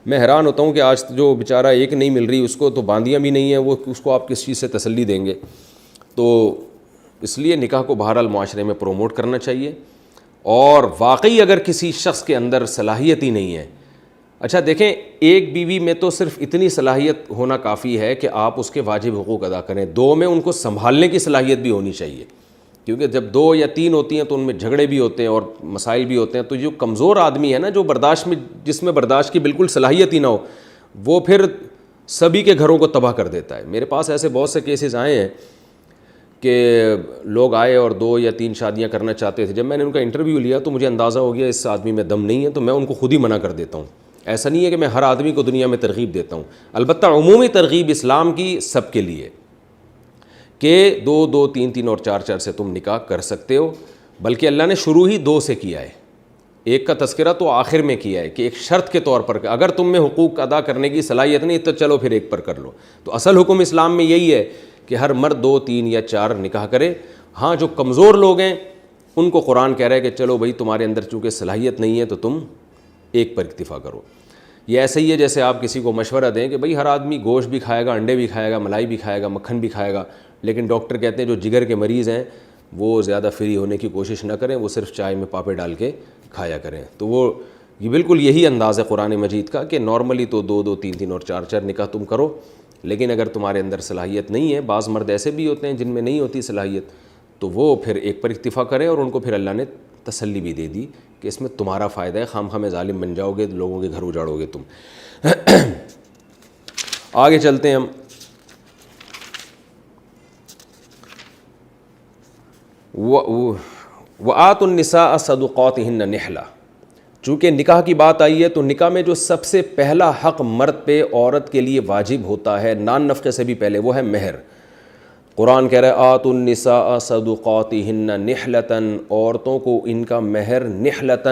میں حیران ہوتا ہوں کہ آج جو بیچارہ ایک نہیں مل رہی اس کو تو باندیاں بھی نہیں ہیں، وہ اس کو آپ کس چیز سے تسلی دیں گے؟ تو اس لیے نکاح کو بہرحال معاشرے میں پروموٹ کرنا چاہیے. اور واقعی اگر کسی شخص کے اندر صلاحیت ہی نہیں ہے، اچھا دیکھیں ایک بیوی میں تو صرف اتنی صلاحیت ہونا کافی ہے کہ آپ اس کے واجب حقوق ادا کریں. 2 میں ان کو سنبھالنے کی صلاحیت بھی ہونی چاہیے، کیونکہ جب 2 یا 3 ہوتی ہیں تو ان میں جھگڑے بھی ہوتے ہیں اور مسائل بھی ہوتے ہیں. تو جو کمزور آدمی ہے نا، جو جس میں برداشت کی بالکل صلاحیت ہی نہ ہو، وہ پھر سبھی کے گھروں کو تباہ کر دیتا ہے. میرے پاس ایسے بہت سے کیسز آئے ہیں کہ لوگ آئے اور 2 یا 3 شادیاں کرنا چاہتے تھے. جب میں نے ان کا انٹرویو لیا تو مجھے اندازہ ہو گیا اس آدمی میں دم نہیں ہے، تو میں ان کو خود ہی منع کر دیتا ہوں. ایسا نہیں ہے کہ میں ہر آدمی کو دنیا میں ترغیب دیتا ہوں، البتہ عمومی ترغیب اسلام کی سب کے لیے کہ 2-2 3-3 اور 4-4 سے تم نکاح کر سکتے ہو. بلکہ اللہ نے شروع ہی 2 سے کیا ہے. ایک کا تذکرہ تو آخر میں کیا ہے کہ ایک شرط کے طور پر کہ اگر تم میں حقوق ادا کرنے کی صلاحیت نہیں تو چلو پھر ایک پر کر لو. تو اصل حکم اسلام میں یہی ہے کہ ہر مرد 2 3 یا 4 نکاح کرے. ہاں جو کمزور لوگ ہیں ان کو قرآن کہہ رہا ہے کہ چلو بھائی تمہارے اندر چونکہ صلاحیت نہیں ہے تو تم ایک پر اکتفا کرو. یہ ایسے ہی ہے جیسے آپ کسی کو مشورہ دیں کہ بھئی ہر آدمی گوشت بھی کھائے گا، انڈے بھی کھائے گا، ملائی بھی کھائے گا، مکھن بھی کھائے گا، لیکن ڈاکٹر کہتے ہیں جو جگر کے مریض ہیں وہ زیادہ فری ہونے کی کوشش نہ کریں، وہ صرف چائے میں پاپے ڈال کے کھایا کریں۔ تو وہ یہ بالکل یہی انداز ہے قرآن مجید کا کہ نارملی تو 2 3 اور 4 نکاح تم کرو، لیکن اگر تمہارے اندر صلاحیت نہیں ہے، بعض مرد ایسے بھی ہوتے ہیں جن میں نہیں ہوتی صلاحیت، تو وہ پھر ایک پر اکتفا کریں، اور ان کو پھر اللہ نے تسلی بھی دے دی کہ اس میں تمہارا فائدہ ہے، خام خواہ ظالم بن جاؤ گے، لوگوں کے گھر اجاڑو گے تم۔ آگے چلتے ہیں ہم۔ وَآتُوا النِّسَاءَ صَدُقَاتِهِنَّ نِحْلَةً، چونکہ نکاح کی بات آئی ہے تو نکاح میں جو سب سے پہلا حق مرد پہ عورت کے لیے واجب ہوتا ہے نان نفقے سے بھی پہلے، وہ ہے مہر۔ قرآن کہہ رہا ہے آتوا النساء صدقاتہن نحلۃ، عورتوں کو ان کا مہر نحلۃ،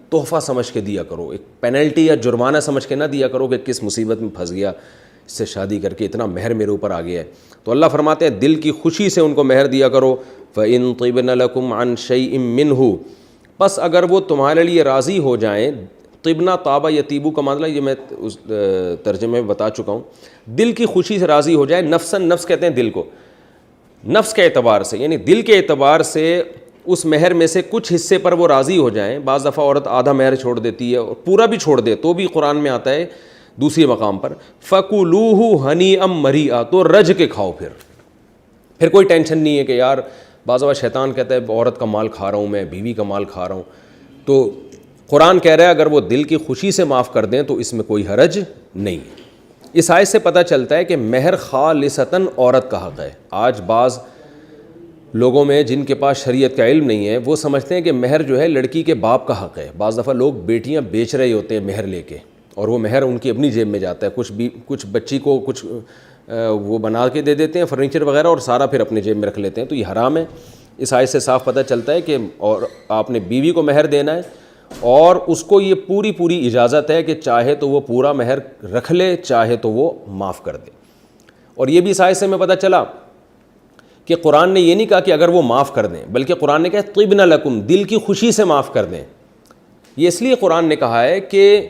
تحفہ سمجھ کے دیا کرو، ایک پینلٹی یا جرمانہ سمجھ کے نہ دیا کرو کہ کس مصیبت میں پھنس گیا، اس سے شادی کر کے اتنا مہر میرے اوپر آ گیا ہے۔ تو اللہ فرماتے ہیں دل کی خوشی سے ان کو مہر دیا کرو۔ فَإِن طِبْنَ لَكُمْ عَن شَيْءٍ مِّنْهُ، پس اگر وہ تمہارے لیے راضی ہو جائیں، طبنا طابہ یطیبو کا مطلب یہ میں اس ترجمے میں بتا چکا ہوں، دل کی خوشی سے راضی ہو جائے، نفساً، نفس کہتے ہیں دل کو، نفس کے اعتبار سے، یعنی دل کے اعتبار سے اس مہر میں سے کچھ حصے پر وہ راضی ہو جائیں۔ بعض دفعہ عورت آدھا مہر چھوڑ دیتی ہے اور پورا بھی چھوڑ دے تو بھی قرآن میں آتا ہے دوسری مقام پر فَكُلُوهُ هَنِيئًا مَرِيئًا، تو رج کے کھاؤ، پھر کوئی ٹینشن نہیں ہے کہ یار بعض دفعہ شیطان کہتا ہے عورت کا مال کھا رہا ہوں میں، بیوی کا مال کھا رہا ہوں، تو قرآن کہہ رہا ہے اگر وہ دل کی خوشی سے معاف کر دیں تو اس میں کوئی حرج نہیں۔ اس آیت سے پتہ چلتا ہے کہ مہر خالصتاً عورت کا حق ہے۔ آج بعض لوگوں میں جن کے پاس شریعت کا علم نہیں ہے وہ سمجھتے ہیں کہ مہر جو ہے لڑکی کے باپ کا حق ہے۔ بعض دفعہ لوگ بیٹیاں بیچ رہے ہوتے ہیں مہر لے کے، اور وہ مہر ان کی اپنی جیب میں جاتا ہے، کچھ بچی کو کچھ وہ بنا کے دے دیتے ہیں فرنیچر وغیرہ، اور سارا پھر اپنے جیب میں رکھ لیتے ہیں، تو یہ حرام ہے۔ اس آیت سے صاف پتہ چلتا ہے کہ اور آپ نے بیوی کو مہر دینا ہے، اور اس کو یہ پوری اجازت ہے کہ چاہے تو وہ پورا مہر رکھ لے، چاہے تو وہ معاف کر دے۔ اور یہ بھی اس آیت سے میں پتہ چلا کہ قرآن نے یہ نہیں کہا کہ اگر وہ معاف کر دیں، بلکہ قرآن نے کہا طبن لکم، دل کی خوشی سے معاف کر دیں۔ یہ اس لیے قرآن نے کہا ہے کہ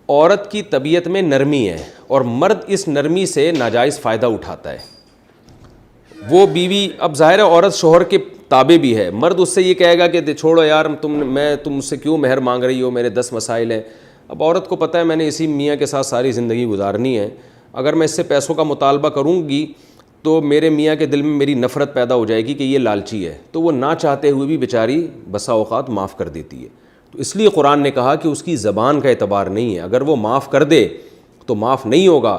عورت کی طبیعت میں نرمی ہے، اور مرد اس نرمی سے ناجائز فائدہ اٹھاتا ہے۔ وہ بیوی، اب ظاہر ہے عورت شوہر کے تابع بھی ہے، مرد اس سے یہ کہے گا کہ چھوڑو یار تم مجھ سے کیوں مہر مانگ رہی ہو، میرے 10 مسائل ہیں۔ اب عورت کو پتہ ہے میں نے اسی میاں کے ساتھ ساری زندگی گزارنی ہے، اگر میں اس سے پیسوں کا مطالبہ کروں گی تو میرے میاں کے دل میں میری نفرت پیدا ہو جائے گی کہ یہ لالچی ہے، تو وہ نہ چاہتے ہوئے بھی بیچاری بسا اوقات معاف کر دیتی ہے۔ تو اس لیے قرآن نے کہا کہ اس کی زبان کا اعتبار نہیں ہے، اگر وہ معاف کر دے تو معاف نہیں ہوگا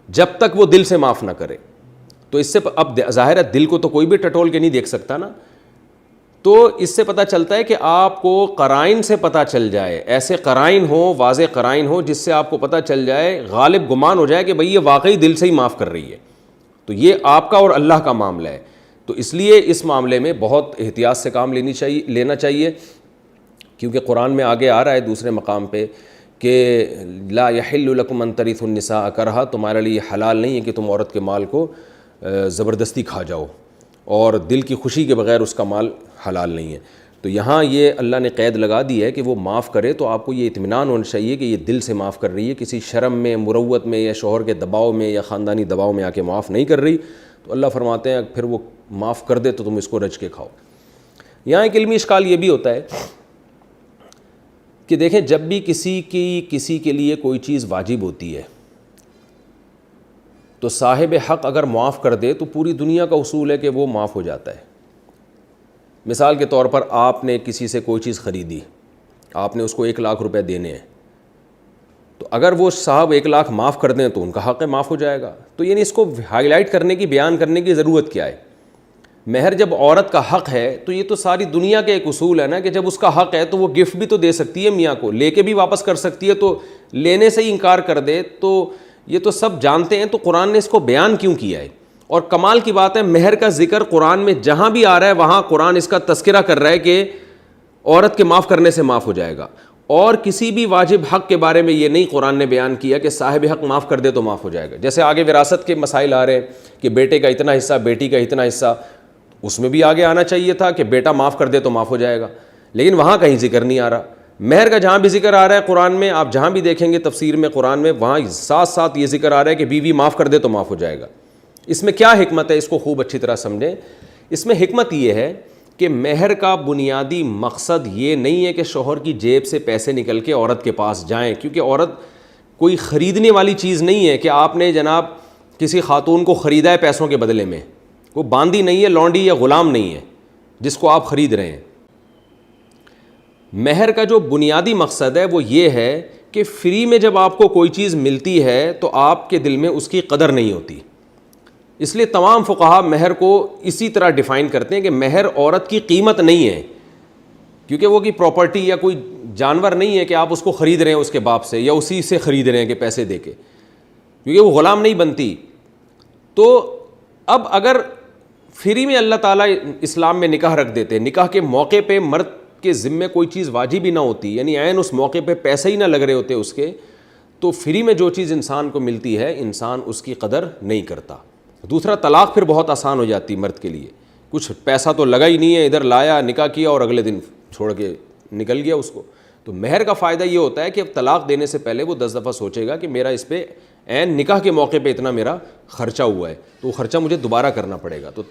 جب تک وہ دل سے معاف نہ کرے۔ تو اس سے اب ظاہر ہے دل کو تو کوئی بھی ٹٹول کے نہیں دیکھ سکتا نا، تو اس سے پتہ چلتا ہے کہ آپ کو قرائن سے پتہ چل جائے، ایسے قرائن ہو، واضح قرائن ہو جس سے آپ کو پتہ چل جائے، غالب گمان ہو جائے کہ بھئی یہ واقعی دل سے ہی معاف کر رہی ہے، تو یہ آپ کا اور اللہ کا معاملہ ہے۔ تو اس لیے اس معاملے میں بہت احتیاط سے کام لینا چاہیے، کیونکہ قرآن میں آگے آ رہا ہے دوسرے مقام پہ کہ لا یحل لکم ان ترثوا النساء کرہا، تمہارے لیے حلال نہیں ہے کہ تم عورت کے مال کو زبردستی کھا جاؤ، اور دل کی خوشی کے بغیر اس کا مال حلال نہیں ہے۔ تو یہاں یہ اللہ نے قید لگا دی ہے کہ وہ معاف کرے تو آپ کو یہ اطمینان ہونا چاہیے کہ یہ دل سے معاف کر رہی ہے، کسی شرم میں، مروت میں، یا شوہر کے دباؤ میں، یا خاندانی دباؤ میں آ کے معاف نہیں کر رہی۔ تو اللہ فرماتے ہیں پھر وہ معاف کر دے تو تم اس کو رج کے کھاؤ۔ یہاں ایک علمی اشکال یہ بھی ہوتا ہے کہ دیکھیں جب بھی کسی کے لیے کوئی چیز واجب ہوتی ہے تو صاحب حق اگر معاف کر دے تو پوری دنیا کا اصول ہے کہ وہ معاف ہو جاتا ہے۔ مثال کے طور پر آپ نے کسی سے کوئی چیز خریدی، آپ نے اس کو 1 لاکھ روپے دینے ہیں، تو اگر وہ صاحب 1 لاکھ معاف کر دیں تو ان کا حق ہے، معاف ہو جائے گا۔ تو یعنی اس کو ہائی لائٹ کرنے کی، بیان کرنے کی ضرورت کیا ہے؟ مہر جب عورت کا حق ہے تو یہ تو ساری دنیا کے ایک اصول ہے نا کہ جب اس کا حق ہے تو وہ گفٹ بھی تو دے سکتی ہے میاں کو، لے کے بھی واپس کر سکتی ہے، تو لینے سے ہی انکار کر دے تو یہ تو سب جانتے ہیں، تو قرآن نے اس کو بیان کیوں کیا ہے؟ اور کمال کی بات ہے مہر کا ذکر قرآن میں جہاں بھی آ رہا ہے وہاں قرآن اس کا تذکرہ کر رہا ہے کہ عورت کے معاف کرنے سے معاف ہو جائے گا، اور کسی بھی واجب حق کے بارے میں یہ نہیں قرآن نے بیان کیا کہ صاحب حق معاف کر دے تو معاف ہو جائے گا۔ جیسے آگے وراثت کے مسائل آ رہے ہیں کہ بیٹے کا اتنا حصہ، بیٹی کا اتنا حصہ، اس میں بھی آگے آنا چاہیے تھا کہ بیٹا معاف کر دے تو معاف ہو جائے گا، لیکن وہاں کہیں ذکر نہیں آ رہا۔ مہر کا جہاں بھی ذکر آ رہا ہے قرآن میں، آپ جہاں بھی دیکھیں گے تفسیر میں قرآن میں، وہاں ساتھ ساتھ یہ ذکر آ رہا ہے کہ بیوی معاف کر دے تو معاف ہو جائے گا۔ اس میں کیا حکمت ہے، اس کو خوب اچھی طرح سمجھیں۔ اس میں حکمت یہ ہے کہ مہر کا بنیادی مقصد یہ نہیں ہے کہ شوہر کی جیب سے پیسے نکل کے عورت کے پاس جائیں، کیونکہ عورت کوئی خریدنے والی چیز نہیں ہے کہ آپ نے جناب کسی خاتون کو خریدا ہے پیسوں کے بدلے میں، وہ باندی نہیں ہے، لونڈی یا غلام نہیں ہے جس کو آپ خرید رہے ہیں۔ مہر کا جو بنیادی مقصد ہے وہ یہ ہے کہ فری میں جب آپ کو کوئی چیز ملتی ہے تو آپ کے دل میں اس کی قدر نہیں ہوتی۔ اس لیے تمام فقہا مہر کو اسی طرح ڈیفائن کرتے ہیں کہ مہر عورت کی قیمت نہیں ہے، کیونکہ وہ کی پراپرٹی یا کوئی جانور نہیں ہے کہ آپ اس کو خرید رہے ہیں اس کے باپ سے یا اسی سے خرید رہے ہیں کہ پیسے دے کے، کیونکہ وہ غلام نہیں بنتی۔ تو اب اگر فری میں اللہ تعالیٰ اسلام میں نکاح رکھ دیتے، نکاح کے موقع پہ مرد کے ذمے کوئی چیز واجب ہی نہ ہوتی، یعنی عین اس موقع پہ پیسے ہی نہ لگ رہے ہوتے اس کے، تو فری میں جو چیز انسان کو ملتی ہے انسان اس کی قدر نہیں کرتا۔ دوسرا، طلاق پھر بہت آسان ہو جاتی مرد کے لیے، کچھ پیسہ تو لگا ہی نہیں ہے، ادھر لایا نکاح کیا اور اگلے دن چھوڑ کے نکل گیا اس کو۔ تو مہر کا فائدہ یہ ہوتا ہے کہ اب طلاق دینے سے پہلے وہ 10 دفعہ سوچے گا کہ میرا اس پہ عین نکاح کے موقع پہ اتنا میرا خرچہ ہوا ہے، تو وہ خرچہ مجھے دوبارہ کرنا پڑے گا۔ تو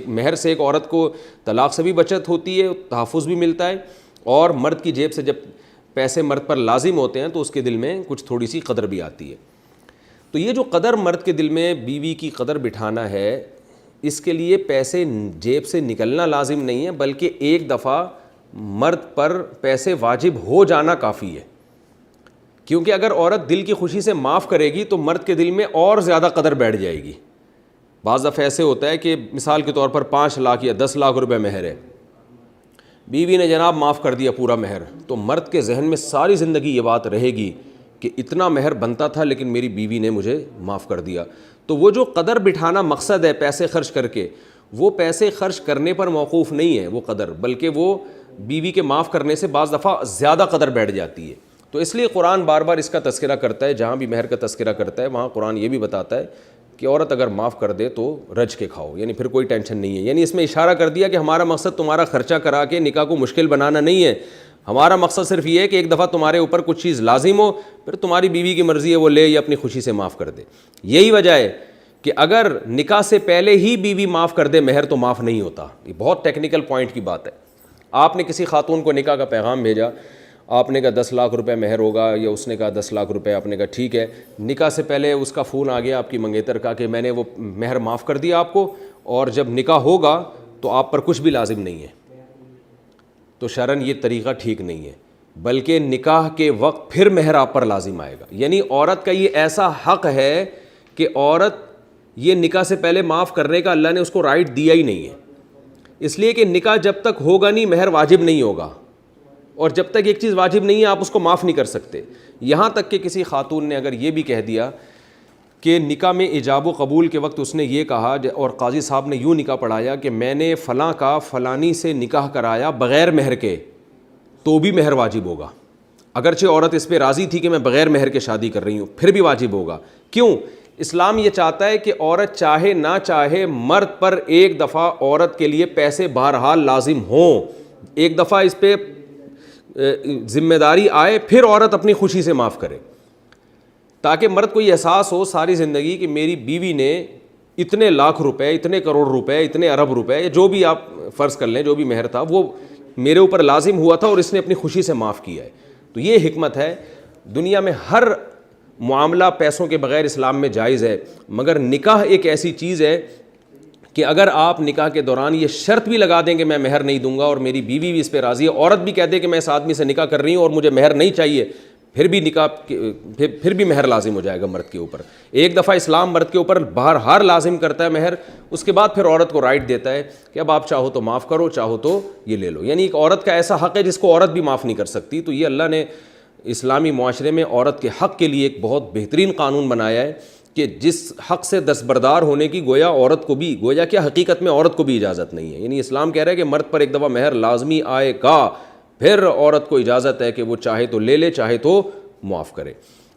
مہر سے ایک عورت کو طلاق سے بھی بچت ہوتی ہے، تحفظ بھی ملتا ہے، اور مرد کی جیب سے جب پیسے مرد پر لازم ہوتے ہیں تو اس کے دل میں کچھ تھوڑی سی قدر بھی آتی ہے۔ تو یہ جو قدر مرد کے دل میں بیوی کی قدر بٹھانا ہے، اس کے لیے پیسے جیب سے نکلنا لازم نہیں ہے، بلکہ ایک دفعہ مرد پر پیسے واجب ہو جانا کافی ہے۔ کیونکہ اگر عورت دل کی خوشی سے معاف کرے گی تو مرد کے دل میں اور زیادہ قدر بیٹھ جائے گی۔ بعض دفعہ ایسے ہوتا ہے کہ مثال کے طور پر 5 لاکھ یا 10 لاکھ روپے مہر ہے، بیوی نے جناب معاف کر دیا پورا مہر، تو مرد کے ذہن میں ساری زندگی یہ بات رہے گی کہ اتنا مہر بنتا تھا لیکن میری بیوی نے مجھے معاف کر دیا۔ تو وہ جو قدر بٹھانا مقصد ہے پیسے خرچ کر کے، وہ پیسے خرچ کرنے پر موقوف نہیں ہے وہ قدر، بلکہ وہ بیوی کے معاف کرنے سے بعض دفعہ زیادہ قدر بیٹھ جاتی ہے۔ تو اس لیے قرآن بار بار اس کا تذکرہ کرتا ہے، جہاں بھی مہر کا تذکرہ کرتا ہے وہاں قرآن یہ بھی بتاتا ہے کہ عورت اگر معاف کر دے تو رج کے کھاؤ، یعنی پھر کوئی ٹینشن نہیں ہے۔ یعنی اس میں اشارہ کر دیا کہ ہمارا مقصد تمہارا خرچہ کرا کے نکاح کو مشکل بنانا نہیں ہے، ہمارا مقصد صرف یہ ہے کہ ایک دفعہ تمہارے اوپر کچھ چیز لازم ہو، پھر تمہاری بیوی کی مرضی ہے وہ لے یا اپنی خوشی سے معاف کر دے۔ یہی وجہ ہے کہ اگر نکاح سے پہلے ہی بیوی معاف کر دے مہر تو معاف نہیں ہوتا۔ یہ بہت ٹیکنیکل پوائنٹ کی بات ہے۔ آپ نے کسی خاتون کو نکاح کا پیغام بھیجا، آپ نے کہا 10 لاکھ روپے مہر ہوگا، یا اس نے کہا 10 لاکھ روپے، آپ نے کہا ٹھیک ہے، نکاح سے پہلے اس کا فون آ گیا آپ کی منگیتر کا کہ میں نے وہ مہر معاف کر دیا آپ کو، اور جب نکاح ہوگا تو آپ پر کچھ بھی لازم نہیں ہے، تو شرعاً یہ طریقہ ٹھیک نہیں ہے، بلکہ نکاح کے وقت پھر مہر آپ پر لازم آئے گا۔ یعنی عورت کا یہ ایسا حق ہے کہ عورت یہ نکاح سے پہلے معاف کرنے کا اللہ نے اس کو رائٹ دیا ہی نہیں ہے، اس لیے کہ نکاح جب تک ہوگا نہیں مہر واجب نہیں ہوگا، اور جب تک ایک چیز واجب نہیں ہے آپ اس کو معاف نہیں کر سکتے۔ یہاں تک کہ کسی خاتون نے اگر یہ بھی کہہ دیا کہ نکاح میں ایجاب و قبول کے وقت اس نے یہ کہا اور قاضی صاحب نے یوں نکاح پڑھایا کہ میں نے فلاں کا فلانی سے نکاح کرایا بغیر مہر کے، تو بھی مہر واجب ہوگا، اگرچہ عورت اس پہ راضی تھی کہ میں بغیر مہر کے شادی کر رہی ہوں، پھر بھی واجب ہوگا۔ کیوں؟ اسلام یہ چاہتا ہے کہ عورت چاہے نہ چاہے مرد پر ایک دفعہ عورت کے لیے پیسے بہرحال لازم ہوں، ایک دفعہ اس پہ ذمہ داری آئے، پھر عورت اپنی خوشی سے معاف کرے، تاکہ مرد کو یہ احساس ہو ساری زندگی کہ میری بیوی نے اتنے لاکھ روپے، اتنے کروڑ روپے، اتنے ارب روپے، جو بھی آپ فرض کر لیں جو بھی مہر تھا وہ میرے اوپر لازم ہوا تھا اور اس نے اپنی خوشی سے معاف کیا ہے۔ تو یہ حکمت ہے۔ دنیا میں ہر معاملہ پیسوں کے بغیر اسلام میں جائز ہے، مگر نکاح ایک ایسی چیز ہے کہ اگر آپ نکاح کے دوران یہ شرط بھی لگا دیں کہ میں مہر نہیں دوں گا اور میری بیوی بھی اس پہ راضی ہے، عورت بھی کہہ دے کہ میں اس آدمی سے نکاح کر رہی ہوں اور مجھے مہر نہیں چاہیے، پھر بھی مہر لازم ہو جائے گا مرد کے اوپر۔ ایک دفعہ اسلام مرد کے اوپر ہر لازم کرتا ہے مہر، اس کے بعد پھر عورت کو رائٹ دیتا ہے کہ اب آپ چاہو تو معاف کرو، چاہو تو یہ لے لو۔ یعنی ایک عورت کا ایسا حق ہے جس کو عورت بھی معاف نہیں کر سکتی۔ تو یہ اللہ نے اسلامی معاشرے میں عورت کے حق کے لیے ایک بہت بہترین قانون بنایا ہے کہ جس حق سے دستبردار ہونے کی گویا عورت کو بھی، گویا کیا حقیقت میں عورت کو بھی اجازت نہیں ہے۔ یعنی اسلام کہہ رہا ہے کہ مرد پر ایک دفعہ مہر لازمی آئے گا، پھر عورت کو اجازت ہے کہ وہ چاہے تو لے لے، چاہے تو معاف کرے۔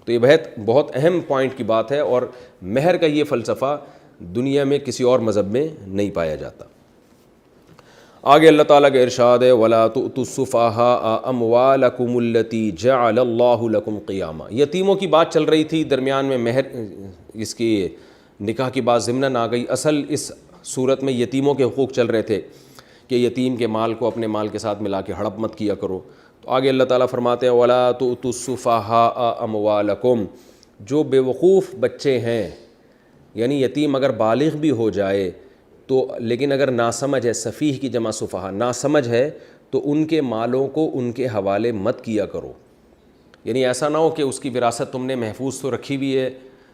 تو یہ بہت اہم پوائنٹ کی بات ہے، اور مہر کا یہ فلسفہ دنیا میں کسی اور مذہب میں نہیں پایا جاتا۔ آگے اللہ تعالیٰ کا ارشاد ہے وَلَا تُؤْتُوا السُّفَهَاءَ أَمْوَالَكُمُ الَّتِي جَعَلَ اللَّهُ لَكُمْ قِيَامًا. یتیموں کی بات چل رہی تھی, درمیان میں مہر اس کی نکاح کی بات ضمناً آ گئی. اصل اس صورت میں یتیموں کے حقوق چل رہے تھے کہ یتیم کے مال کو اپنے مال کے ساتھ ملا کے ہڑپ مت کیا کرو. تو آگے اللہ تعالیٰ فرماتے ہیں وَلَا تُؤْتُوا السُّفَهَاءَ أَمْوَالَكُمْ, جو بے وقوف بچے ہیں, یعنی یتیم اگر بالغ بھی ہو جائے تو لیکن اگر ناسمجھ ہے, سفیہ کی جمع سفہا, ناسمجھ ہے تو ان کے مالوں کو ان کے حوالے مت کیا کرو. یعنی ایسا نہ ہو کہ اس کی وراثت تم نے محفوظ تو رکھی ہوئی ہے,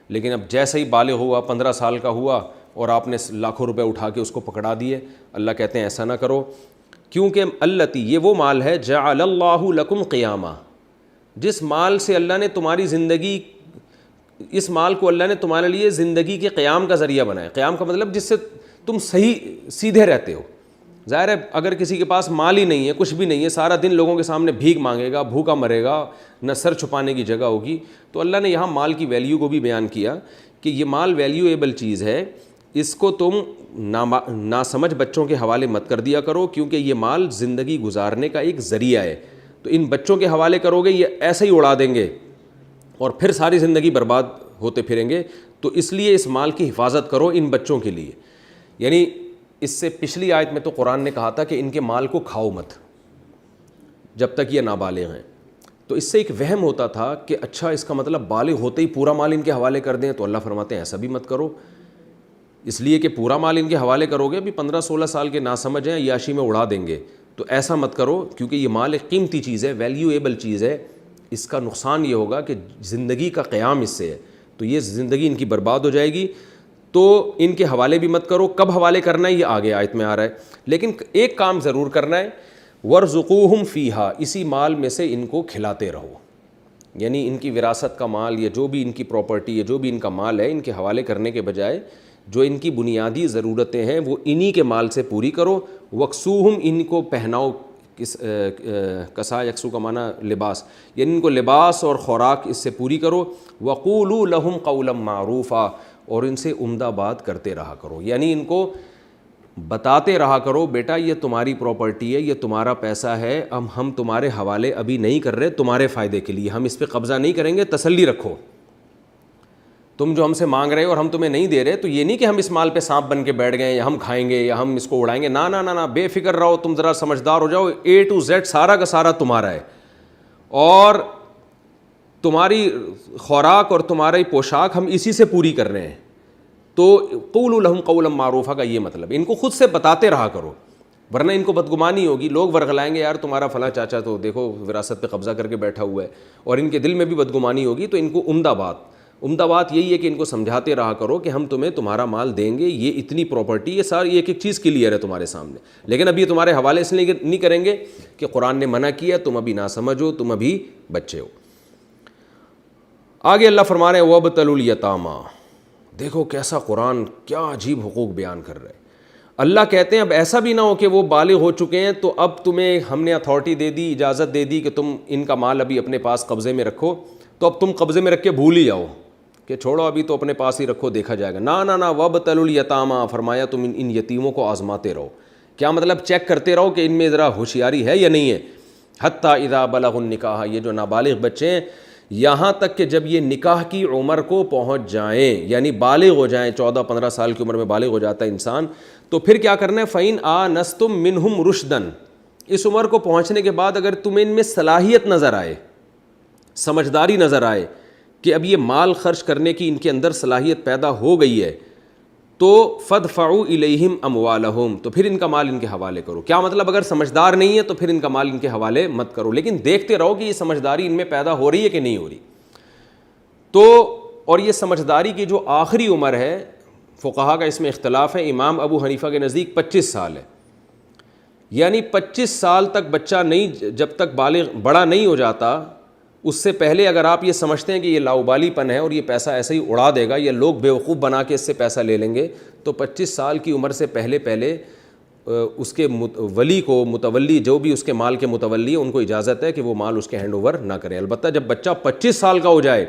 لیکن اب جیسے ہی بالغ ہوا, 15 سال کا ہوا اور آپ نے لاکھوں روپے اٹھا کے اس کو پکڑا دیے. اللہ کہتے ہیں ایسا نہ کرو, کیونکہ التی, یہ وہ مال ہے جعل اللہ لکم قیاما, جس مال سے اللہ نے تمہاری زندگی, اس مال کو اللہ نے تمہارے لیے زندگی کے قیام کا ذریعہ بنایا. قیام کا مطلب جس سے تم صحیح سیدھے رہتے ہو. ظاہر ہے اگر کسی کے پاس مال ہی نہیں ہے, کچھ بھی نہیں ہے, سارا دن لوگوں کے سامنے بھیک مانگے گا, بھوکا مرے گا, نہ سر چھپانے کی جگہ ہوگی. تو اللہ نے یہاں مال کی ویلیو کو بھی بیان کیا کہ یہ مال ویلیویبل چیز ہے, اس کو تم ناسمجھ بچوں کے حوالے مت کر دیا کرو, کیونکہ یہ مال زندگی گزارنے کا ایک ذریعہ ہے. تو ان بچوں کے حوالے کرو گے یہ ایسے ہی اڑا دیں گے اور پھر ساری زندگی برباد ہوتے پھریں گے. تو اس لیے اس مال کی حفاظت کرو ان بچوں کے لیے. یعنی اس سے پچھلی آیت میں تو قرآن نے کہا تھا کہ ان کے مال کو کھاؤ مت جب تک یہ نابالغ ہیں. تو اس سے ایک وہم ہوتا تھا کہ اچھا اس کا مطلب بالغ ہوتے ہی پورا مال ان کے حوالے کر دیں. تو اللہ فرماتے ہیں ایسا بھی مت کرو, اس لیے کہ پورا مال ان کے حوالے کرو گے, ابھی 15-16 سال کے ناسمجھ ہیں, عیاشی میں اڑا دیں گے. تو ایسا مت کرو, کیونکہ یہ مال ایک قیمتی چیز ہے, ویلیویبل چیز ہے. اس کا نقصان یہ ہوگا کہ زندگی کا قیام اس سے ہے, تو یہ زندگی ان کی برباد ہو جائے گی. تو ان کے حوالے بھی مت کرو. کب حوالے کرنا ہے یہ آگے آیت میں آ رہا ہے, لیکن ایک کام ضرور کرنا ہے, وَارْزُقُوهُمْ فِيهَا, اسی مال میں سے ان کو کھلاتے رہو. یعنی ان کی وراثت کا مال, یا جو بھی ان کی پراپرٹی ہے, جو بھی ان کا مال ہے, ان کے حوالے کرنے کے بجائے جو ان کی بنیادی ضرورتیں ہیں وہ انہی کے مال سے پوری کرو. وَاكْسُوهُمْ, ان کو پہناؤ. کسا یکسو کا معنی لباس, یعنی ان کو لباس اور خوراک اس سے پوری کرو. وَقُولُوا لَهُمْ قَوْلًا مَعْرُوفًا, اور ان سے عمدہ بات کرتے رہا کرو. یعنی ان کو بتاتے رہا کرو بیٹا یہ تمہاری پراپرٹی ہے, یہ تمہارا پیسہ ہے, اب ہم تمہارے حوالے ابھی نہیں کر رہے, تمہارے فائدے کے لیے, ہم اس پہ قبضہ نہیں کریں گے, تسلی رکھو. تم جو ہم سے مانگ رہے ہو اور ہم تمہیں نہیں دے رہے, تو یہ نہیں کہ ہم اس مال پہ سانپ بن کے بیٹھ گئے, یا ہم کھائیں گے, یا ہم اس کو اڑائیں گے. نا نا نا نا, بے فکر رہو, تم ذرا سمجھدار ہو جاؤ. A to Z سارا کا سارا تمہارا ہے, اور تمہاری خوراک اور تمہاری پوشاک ہم اسی سے پوری کر رہے ہیں. تو قولوا لهم قولا معروفا کا یہ مطلب, ان کو خود سے بتاتے رہا کرو, ورنہ ان کو بدگمانی ہوگی. لوگ ورغلائیں گے یار تمہارا فلاں چاچا تو دیکھو وراثت پہ قبضہ کر کے بیٹھا ہوا ہے, اور ان کے دل میں بھی بدگمانی ہوگی. تو ان کو عمدہ بات یہی ہے کہ ان کو سمجھاتے رہا کرو کہ ہم تمہیں تمہارا مال دیں گے, یہ اتنی پراپرٹی, یہ ساری ایک ایک چیز کلیئر ہے تمہارے سامنے, لیکن اب یہ تمہارے حوالے سے نہیں کریں گے کہ قرآن نے منع کیا, تم ابھی نہ سمجھو, تم ابھی بچے ہو. آگے اللہ فرما رہے ہیں وَابْتَلُوا الْيَتَامَىٰ. دیکھو کیسا قرآن کیا عجیب حقوق بیان کر رہے ہیں. اللہ کہتے ہیں اب ایسا بھی نہ ہو کہ وہ بالغ ہو چکے ہیں تو اب تمہیں ہم نے اتھارٹی دے دی, اجازت دے دی کہ تم ان کا مال ابھی اپنے پاس قبضے میں رکھو, تو اب تم قبضے میں رکھ کے بھول ہی جاؤ کہ چھوڑو ابھی تو اپنے پاس ہی رکھو, دیکھا جائے گا. نا, وَابْتَلُوا الْيَتَامَىٰ, فرمایا تم ان یتیموں کو آزماتے رہو. کیا مطلب, چیک کرتے رہو کہ ان میں ذرا ہوشیاری ہے یا نہیں ہے. حتیٰ اذا بلغوا النکاح, یہ جو نابالغ بچے ہیں یہاں تک کہ جب یہ نکاح کی عمر کو پہنچ جائیں, یعنی بالغ ہو جائیں, 14-15 سال کی عمر میں بالغ ہو جاتا ہے انسان, تو پھر کیا کرنا ہے, فَإِنْ آنَسْتُم مِّنْهُمْ رُشْدًا, اس عمر کو پہنچنے کے بعد اگر تمہیں ان میں صلاحیت نظر آئے, سمجھداری نظر آئے کہ اب یہ مال خرچ کرنے کی ان کے اندر صلاحیت پیدا ہو گئی ہے, تو فَادْفَعُوا إِلَيْهِمْ أَمْوَالَهُمْ, تو پھر ان کا مال ان کے حوالے کرو. کیا مطلب, اگر سمجھدار نہیں ہے تو پھر ان کا مال ان کے حوالے مت کرو, لیکن دیکھتے رہو کہ یہ سمجھداری ان میں پیدا ہو رہی ہے کہ نہیں ہو رہی. تو اور یہ سمجھداری کی جو آخری عمر ہے, فقہا کا اس میں اختلاف ہے. امام ابو حنیفہ کے نزدیک 25 سال ہے, یعنی 25 سال تک بچہ نہیں, جب تک بالغ بڑا نہیں ہو جاتا, اس سے پہلے اگر آپ یہ سمجھتے ہیں کہ یہ لاؤبالی پن ہے اور یہ پیسہ ایسے ہی اڑا دے گا, یا لوگ بیوقوف بنا کے اس سے پیسہ لے لیں گے, تو 25 سال کی عمر سے پہلے اس کے ولی کو, متولی جو بھی اس کے مال کے متولی ہیں, ان کو اجازت ہے کہ وہ مال اس کے ہینڈ اوور نہ کریں. البتہ جب بچہ 25 سال کا ہو جائے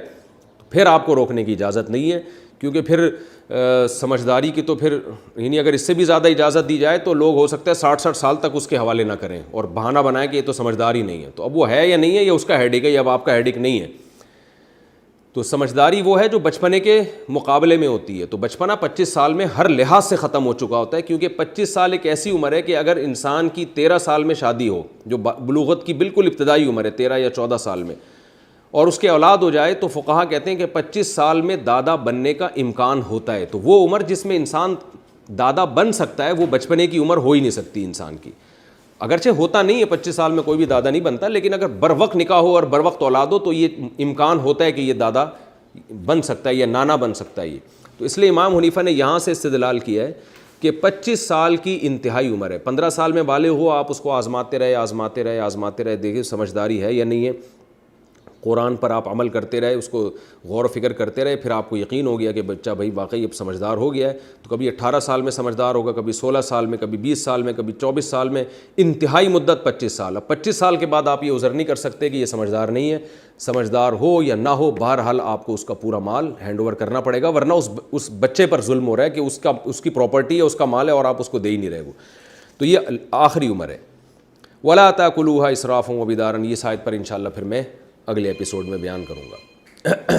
پھر آپ کو روکنے کی اجازت نہیں ہے, کیونکہ پھر سمجھداری کی تو پھر یعنی اگر اس سے بھی زیادہ اجازت دی جائے تو لوگ ہو سکتا ہے 60 سال تک اس کے حوالے نہ کریں اور بہانہ بنائیں کہ یہ تو سمجھداری نہیں ہے. تو اب وہ ہے یا نہیں ہے یہ اس کا ہیڈک ہے, یا اب آپ کا ہیڈک نہیں ہے. تو سمجھداری وہ ہے جو بچپنے کے مقابلے میں ہوتی ہے. تو بچپنا 25 سال میں ہر لحاظ سے ختم ہو چکا ہوتا ہے, کیونکہ 25 سال ایک ایسی عمر ہے کہ اگر انسان کی 13 سال میں شادی ہو, جو بلوغت کی بالکل ابتدائی عمر ہے 13 یا 14 سال میں, اور اس کے اولاد ہو جائے, تو فقہا کہتے ہیں کہ 25 سال میں دادا بننے کا امکان ہوتا ہے. تو وہ عمر جس میں انسان دادا بن سکتا ہے وہ بچپنے کی عمر ہو ہی نہیں سکتی انسان کی. اگرچہ ہوتا نہیں ہے 25 سال میں کوئی بھی دادا نہیں بنتا, لیکن اگر بر وقت نکاح ہو اور بر وقت اولاد ہو تو یہ امکان ہوتا ہے کہ یہ دادا بن سکتا ہے یا نانا بن سکتا ہے یہ. تو اس لیے امام حنیفہ نے یہاں سے استدلال کیا ہے کہ 25 سال کی انتہائی عمر ہے. 15 سال میں بالغ ہو, آپ اس کو آزماتے رہے دیکھیں سمجھداری ہے یا نہیں ہے. قرآن پر آپ عمل کرتے رہے, اس کو غور و فکر کرتے رہے, پھر آپ کو یقین ہو گیا کہ بچہ بھائی واقعی اب سمجھدار ہو گیا ہے. تو کبھی 18 سال میں سمجھدار ہوگا, کبھی 16 سال میں, کبھی 20 سال میں, کبھی 24 سال میں. انتہائی مدت 25 سال. اب 25 سال کے بعد آپ یہ عذر نہیں کر سکتے کہ یہ سمجھدار نہیں ہے. سمجھدار ہو یا نہ ہو, بہرحال آپ کو اس کا پورا مال ہینڈ اوور کرنا پڑے گا, ورنہ اس بچے پر ظلم ہو رہا ہے کہ اس کی پراپرٹی ہے, اس کا مال ہے, اور آپ اس کو دے ہی نہیں رہے. وہ تو یہ آخری عمر ہے. وَلَا تَأْكُلُوهَا إِسْرَافًا وَبِدَارًا. یہ آیت پر انشاءاللہ پھر میں اگلے ایپیسوڈ میں بیان کروں گا.